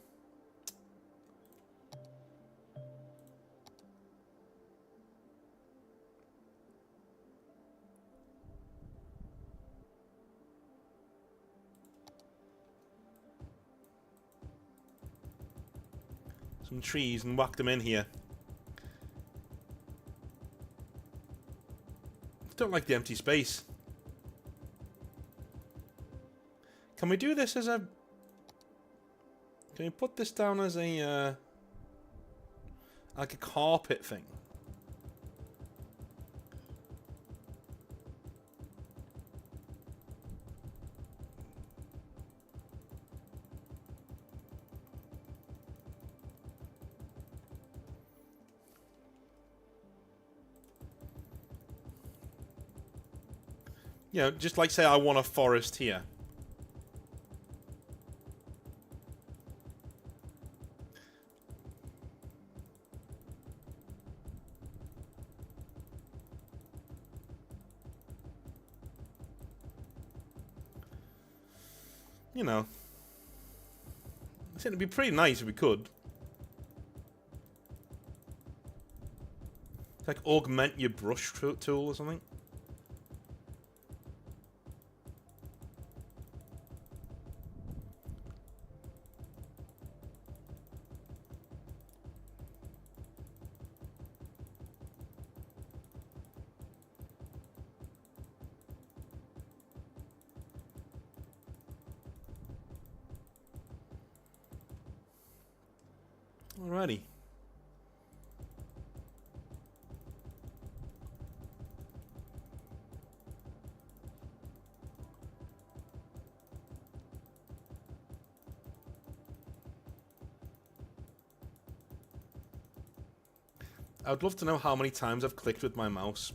trees and whack them in here. I don't like the empty space. Can we do this as a... Can you put this down as a, like a carpet thing? You know, just like say I want a forest here. You know, I think it'd be pretty nice if we could. Like augment your brush tool or something. Alrighty. I would love to know how many times I've clicked with my mouse.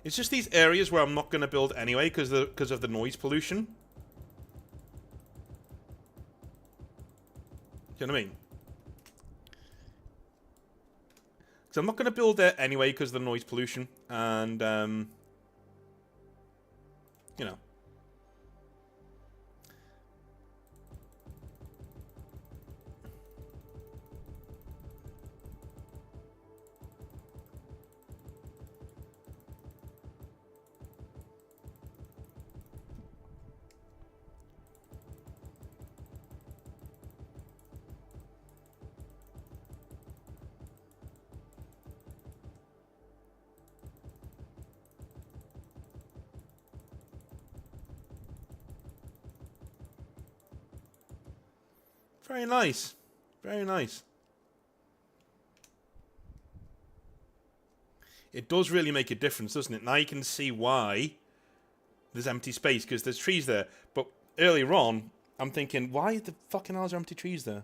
It's just these areas where I'm not going to build anyway because of the noise pollution. Do you know what I mean? Because I'm not going to build there anyway because of the noise pollution. And, you know. Very nice. Very nice. It does really make a difference, doesn't it? Now you can see why there's empty space, because there's trees there. But earlier on, I'm thinking, why the fucking hell is there empty trees there?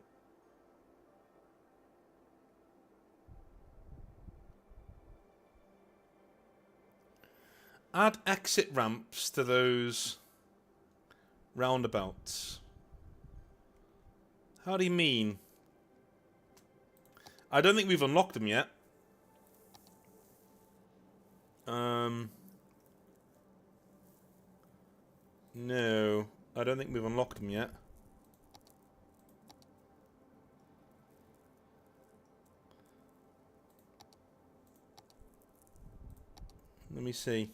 Add exit ramps to those roundabouts. How do you mean? I don't think we've unlocked them yet. No, I don't think we've unlocked them yet. Let me see.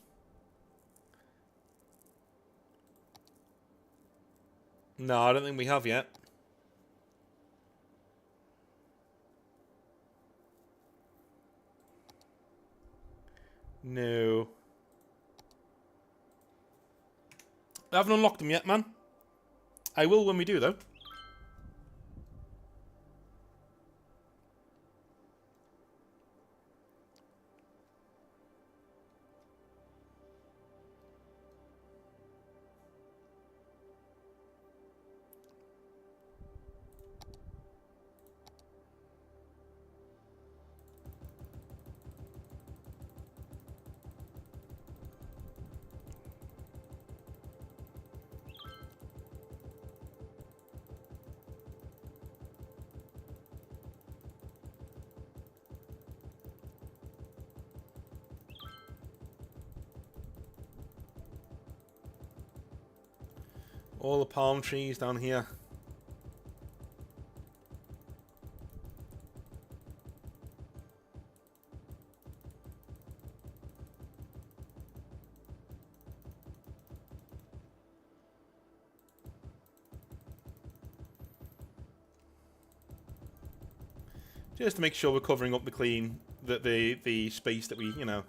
No, I don't think we have yet. No. I haven't unlocked them yet, man. I will when we do, though. All the palm trees down here. Just to make sure we're covering up the space that we, you know.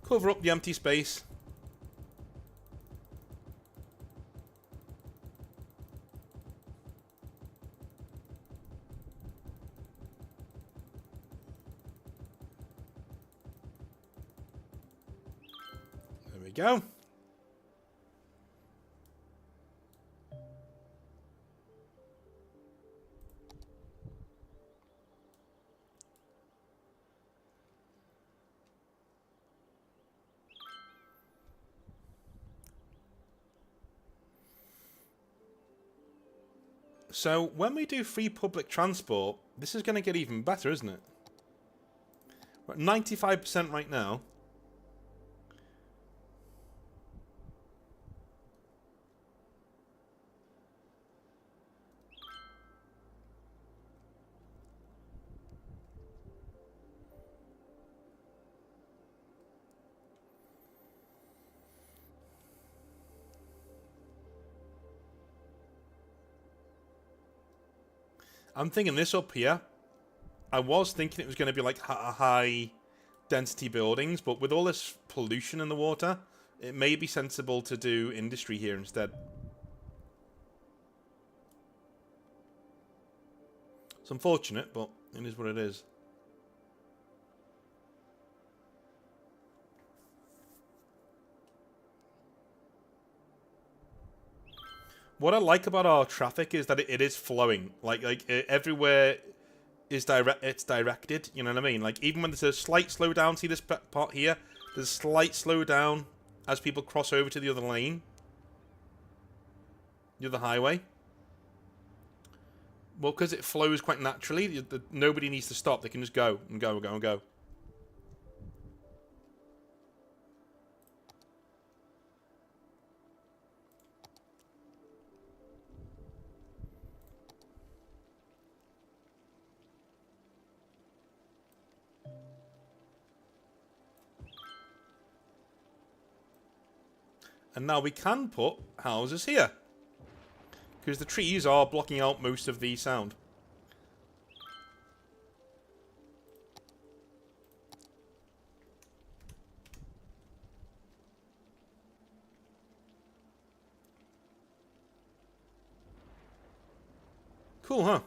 Cover up the empty space. There we go. So, when we do free public transport, this is going to get even better, isn't it? We're at 95% right now. I'm thinking this up here. I was thinking it was going to be like high density buildings, but with all this pollution in the water, it may be sensible to do industry here instead. It's unfortunate, but it is what it is. What I like about our traffic is that it is flowing. Everywhere is it's directed. You know what I mean? Like even when there's a slight slowdown, see this part here? There's a slight slowdown as people cross over to the other lane, the other highway. Well, because it flows quite naturally, nobody needs to stop. They can just go and go and go and go. And now we can put houses here. Because the trees are blocking out most of the sound. Cool, huh?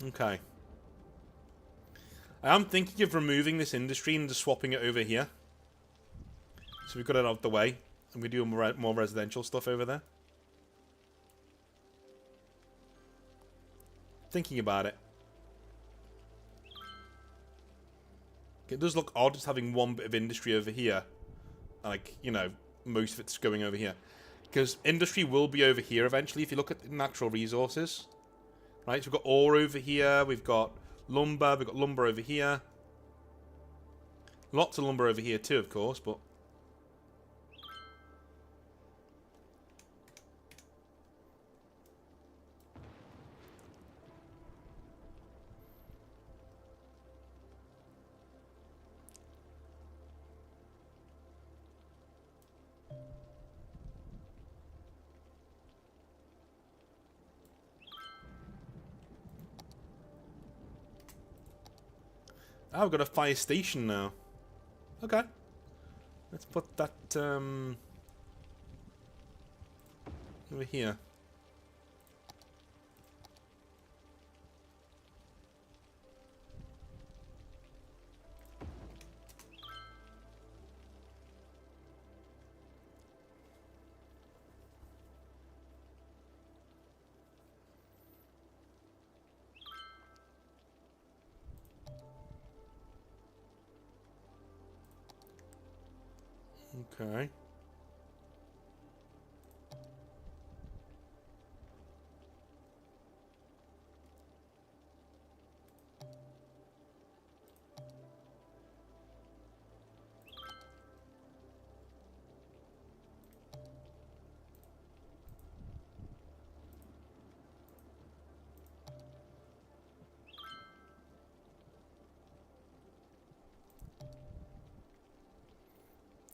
Okay. I am thinking of removing this industry and just swapping it over here. So we've got it out of the way. And we do more residential stuff over there. Thinking about it. It does look odd just having one bit of industry over here. Like, you know, most of it's going over here. Because industry will be over here eventually if you look at the natural resources. Right, so we've got ore over here, we've got lumber over here. Lots of lumber over here too, of course, but... Oh, we've got a fire station now. Okay. Let's put that, over here. Okay.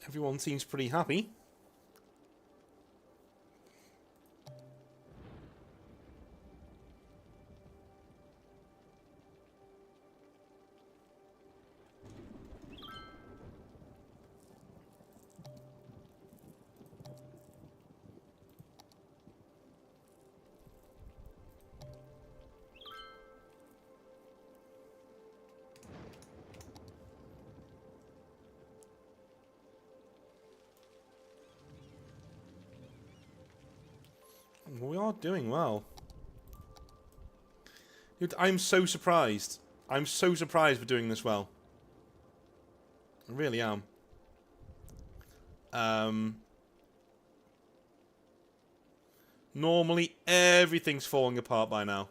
Everyone seems pretty happy. We are doing well. Dude, I'm so surprised. I'm so surprised we're doing this well. I really am. Normally, everything's falling apart by now.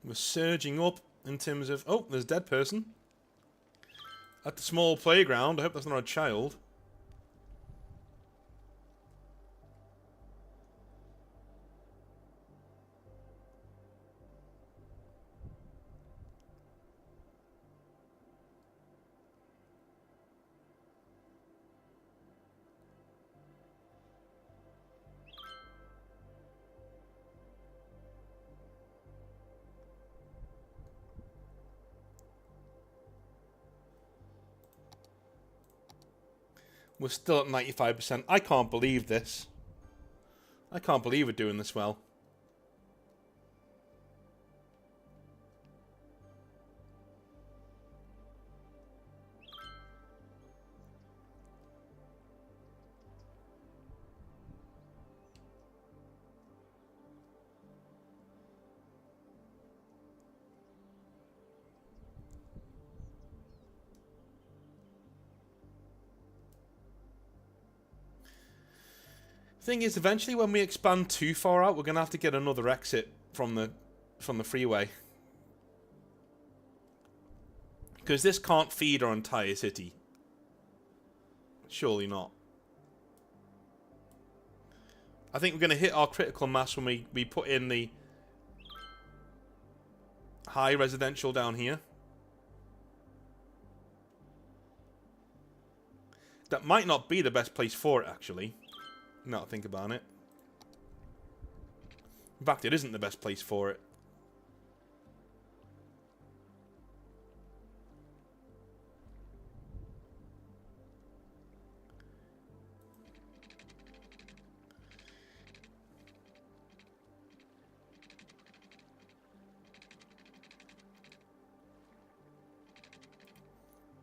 We're surging up in terms of... Oh, there's a dead person. At the small playground. I hope that's not a child. We're still at 95%. I can't believe this. I can't believe we're doing this well. Thing is, eventually when we expand too far out, we're going to have to get another exit from the freeway. Because this can't feed our entire city. Surely not. I think we're going to hit our critical mass when we put in the high residential down here. That might not be the best place for it, actually. Now think about it. In fact, it isn't the best place for it.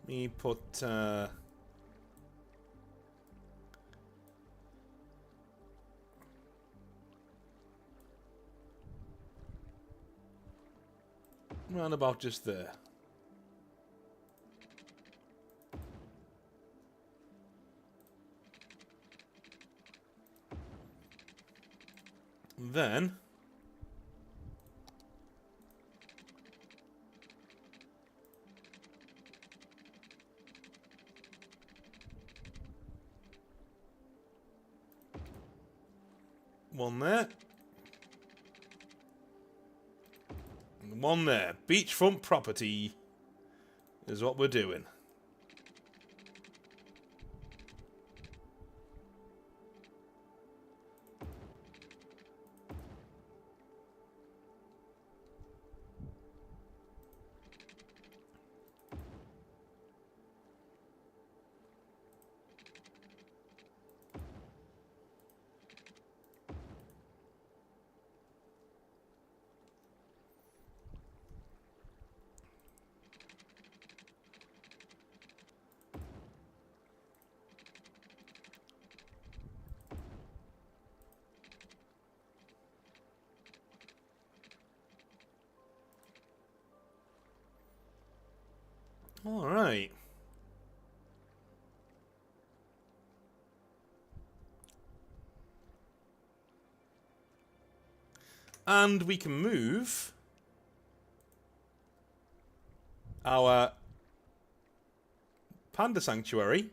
Let me put... round about just there. Then one there. And one there. Beachfront property is what we're doing. All right. And we can move our panda sanctuary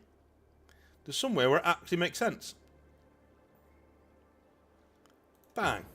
to somewhere where it actually makes sense. Bang.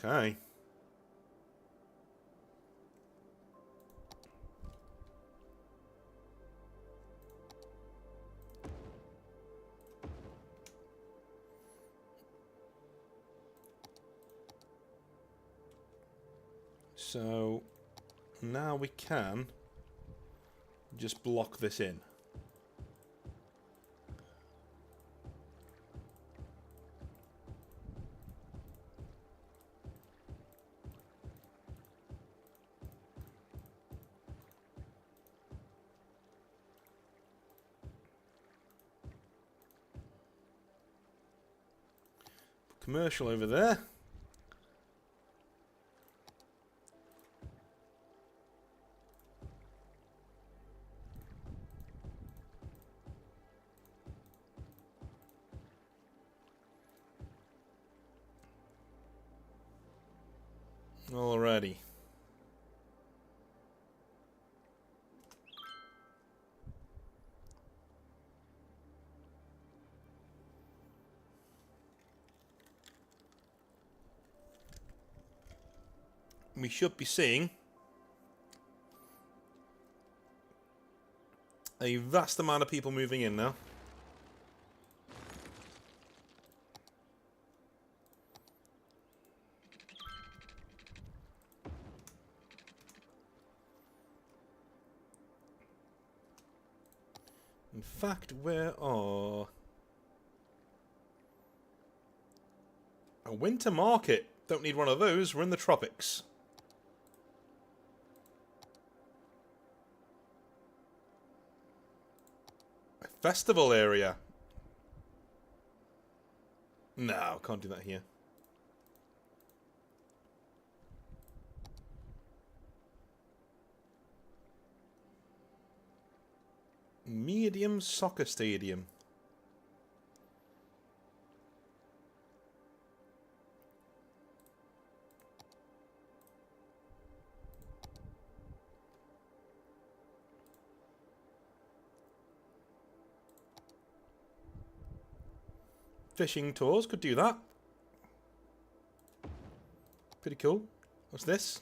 Okay. So now we can just block this in. Commercial over there. Alrighty. We should be seeing a vast amount of people moving in now. In fact, where are... A winter market. Don't need one of those. We're in the tropics. A festival area. No, can't do that here. Medium soccer stadium. Fishing tours, could do that. Pretty cool. What's this?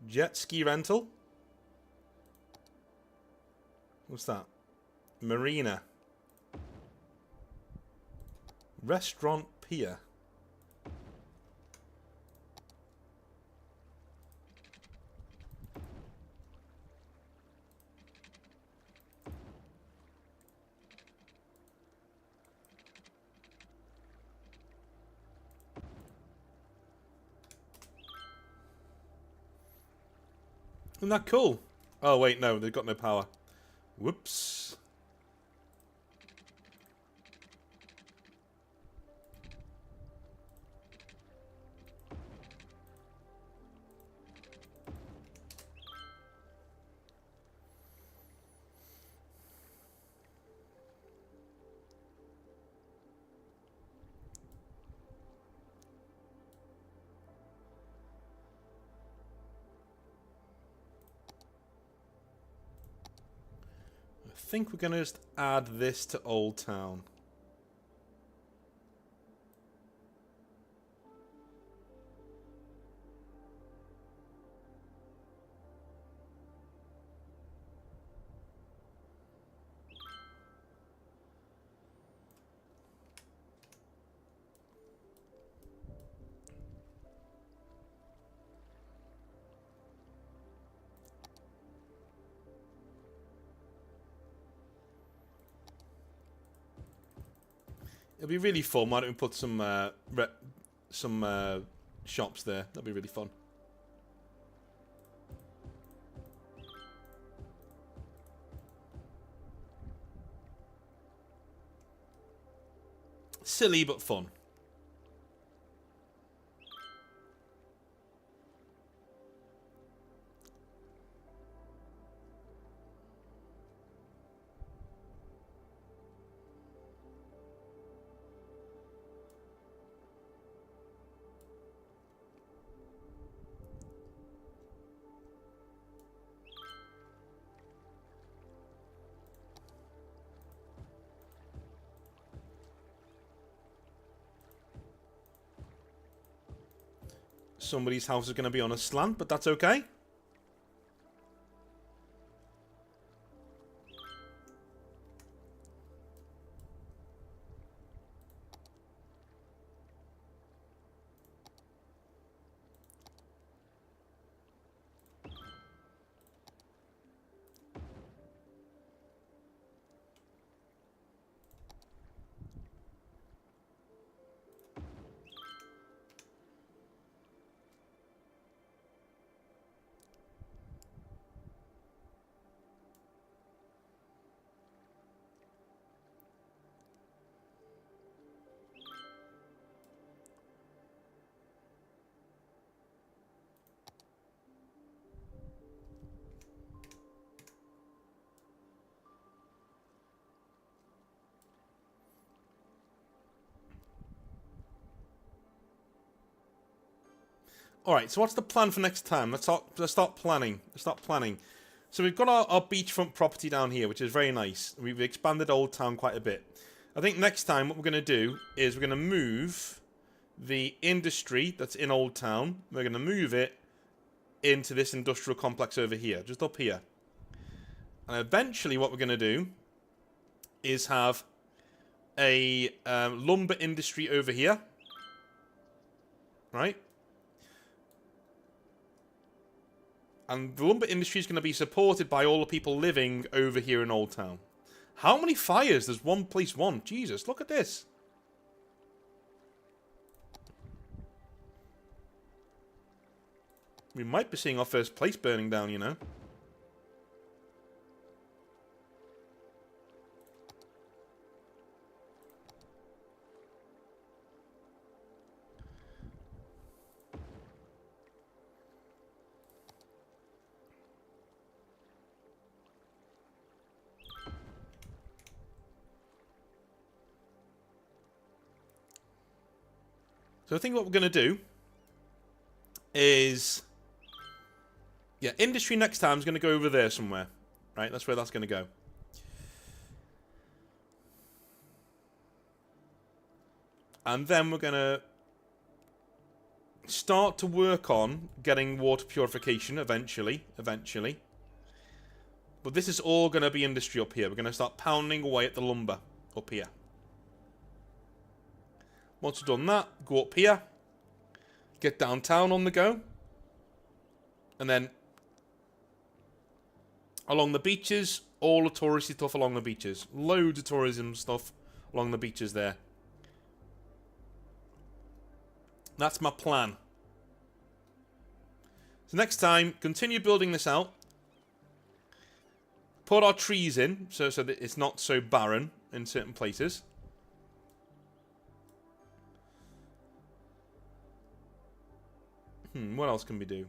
Jet ski rental. What's that? Marina. Restaurant pier. Isn't that cool? Oh, wait, no, they've got no power. Whoops. I think we're going to just add this to Old Town. It'll be really fun. Why don't we put some shops there? That'll be really fun. Silly but fun. Somebody's house is going to be on a slant, but that's okay. Alright, so what's the plan for next time? Let's start planning. So we've got our beachfront property down here, which is very nice. We've expanded Old Town quite a bit. I think next time what we're going to do is we're going to move the industry that's in Old Town. We're going to move it into this industrial complex over here, just up here. And eventually what we're going to do is have a lumber industry over here. Right? And the lumber industry is going to be supported by all the people living over here in Old Town. How many fires does one place want? Jesus, look at this. We might be seeing our first place burning down, you know. So I think what we're going to do is... yeah, industry next time is going to go over there somewhere. Right, that's where that's going to go. And then we're going to start to work on getting water purification eventually. But this is all going to be industry up here. We're going to start pounding away at the lumber up here. Once we've done that, go up here. Get downtown on the go. And then along the beaches, all the touristy stuff along the beaches. Loads of tourism stuff along the beaches there. That's my plan. So next time, continue building this out. Put our trees in, so that it's not so barren in certain places. What else can we do?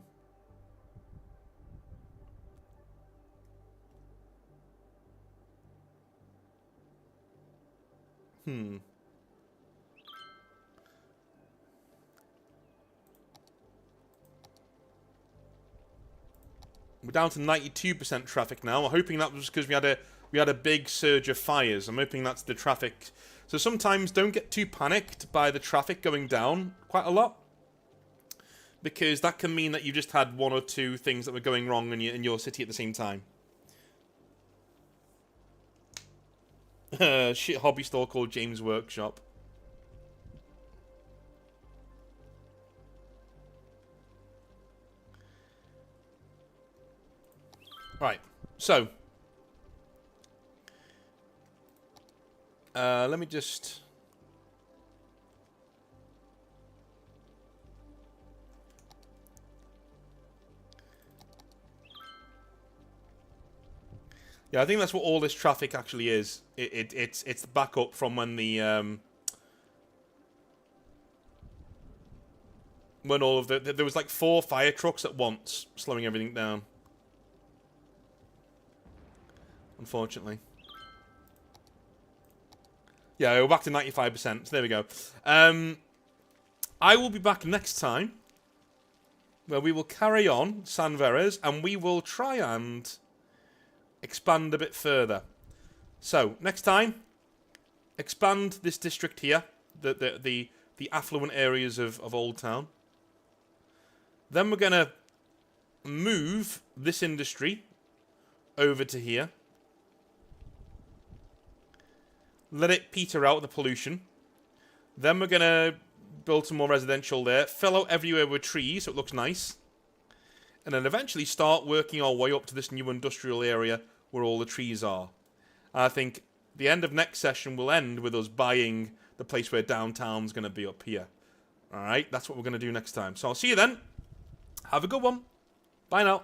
We're down to 92% traffic now. I'm hoping that was because we had a big surge of fires. I'm hoping that's the traffic. So sometimes don't get too panicked by the traffic going down quite a lot, because that can mean that you just had one or two things that were going wrong in your city at the same time. Shit hobby store called James Workshop. Right, so let me just... yeah, I think that's what all this traffic actually is. It's the backup from when the when all of there was like 4 fire trucks at once, slowing everything down. Unfortunately. Yeah, we're back to 95%. So there we go. I will be back next time, where we will carry on San Verres, and we will try and expand a bit further. So next time, expand this district here, the affluent areas of Old Town. Then we're gonna move this industry over to here. Let it peter out the pollution. Then we're gonna build some more residential there, fill out everywhere with trees so it looks nice. And then eventually start working our way up to this new industrial area where all the trees are. And I think the end of next session will end with us buying the place where downtown's going to be up here. Alright, that's what we're going to do next time. So I'll see you then. Have a good one. Bye now.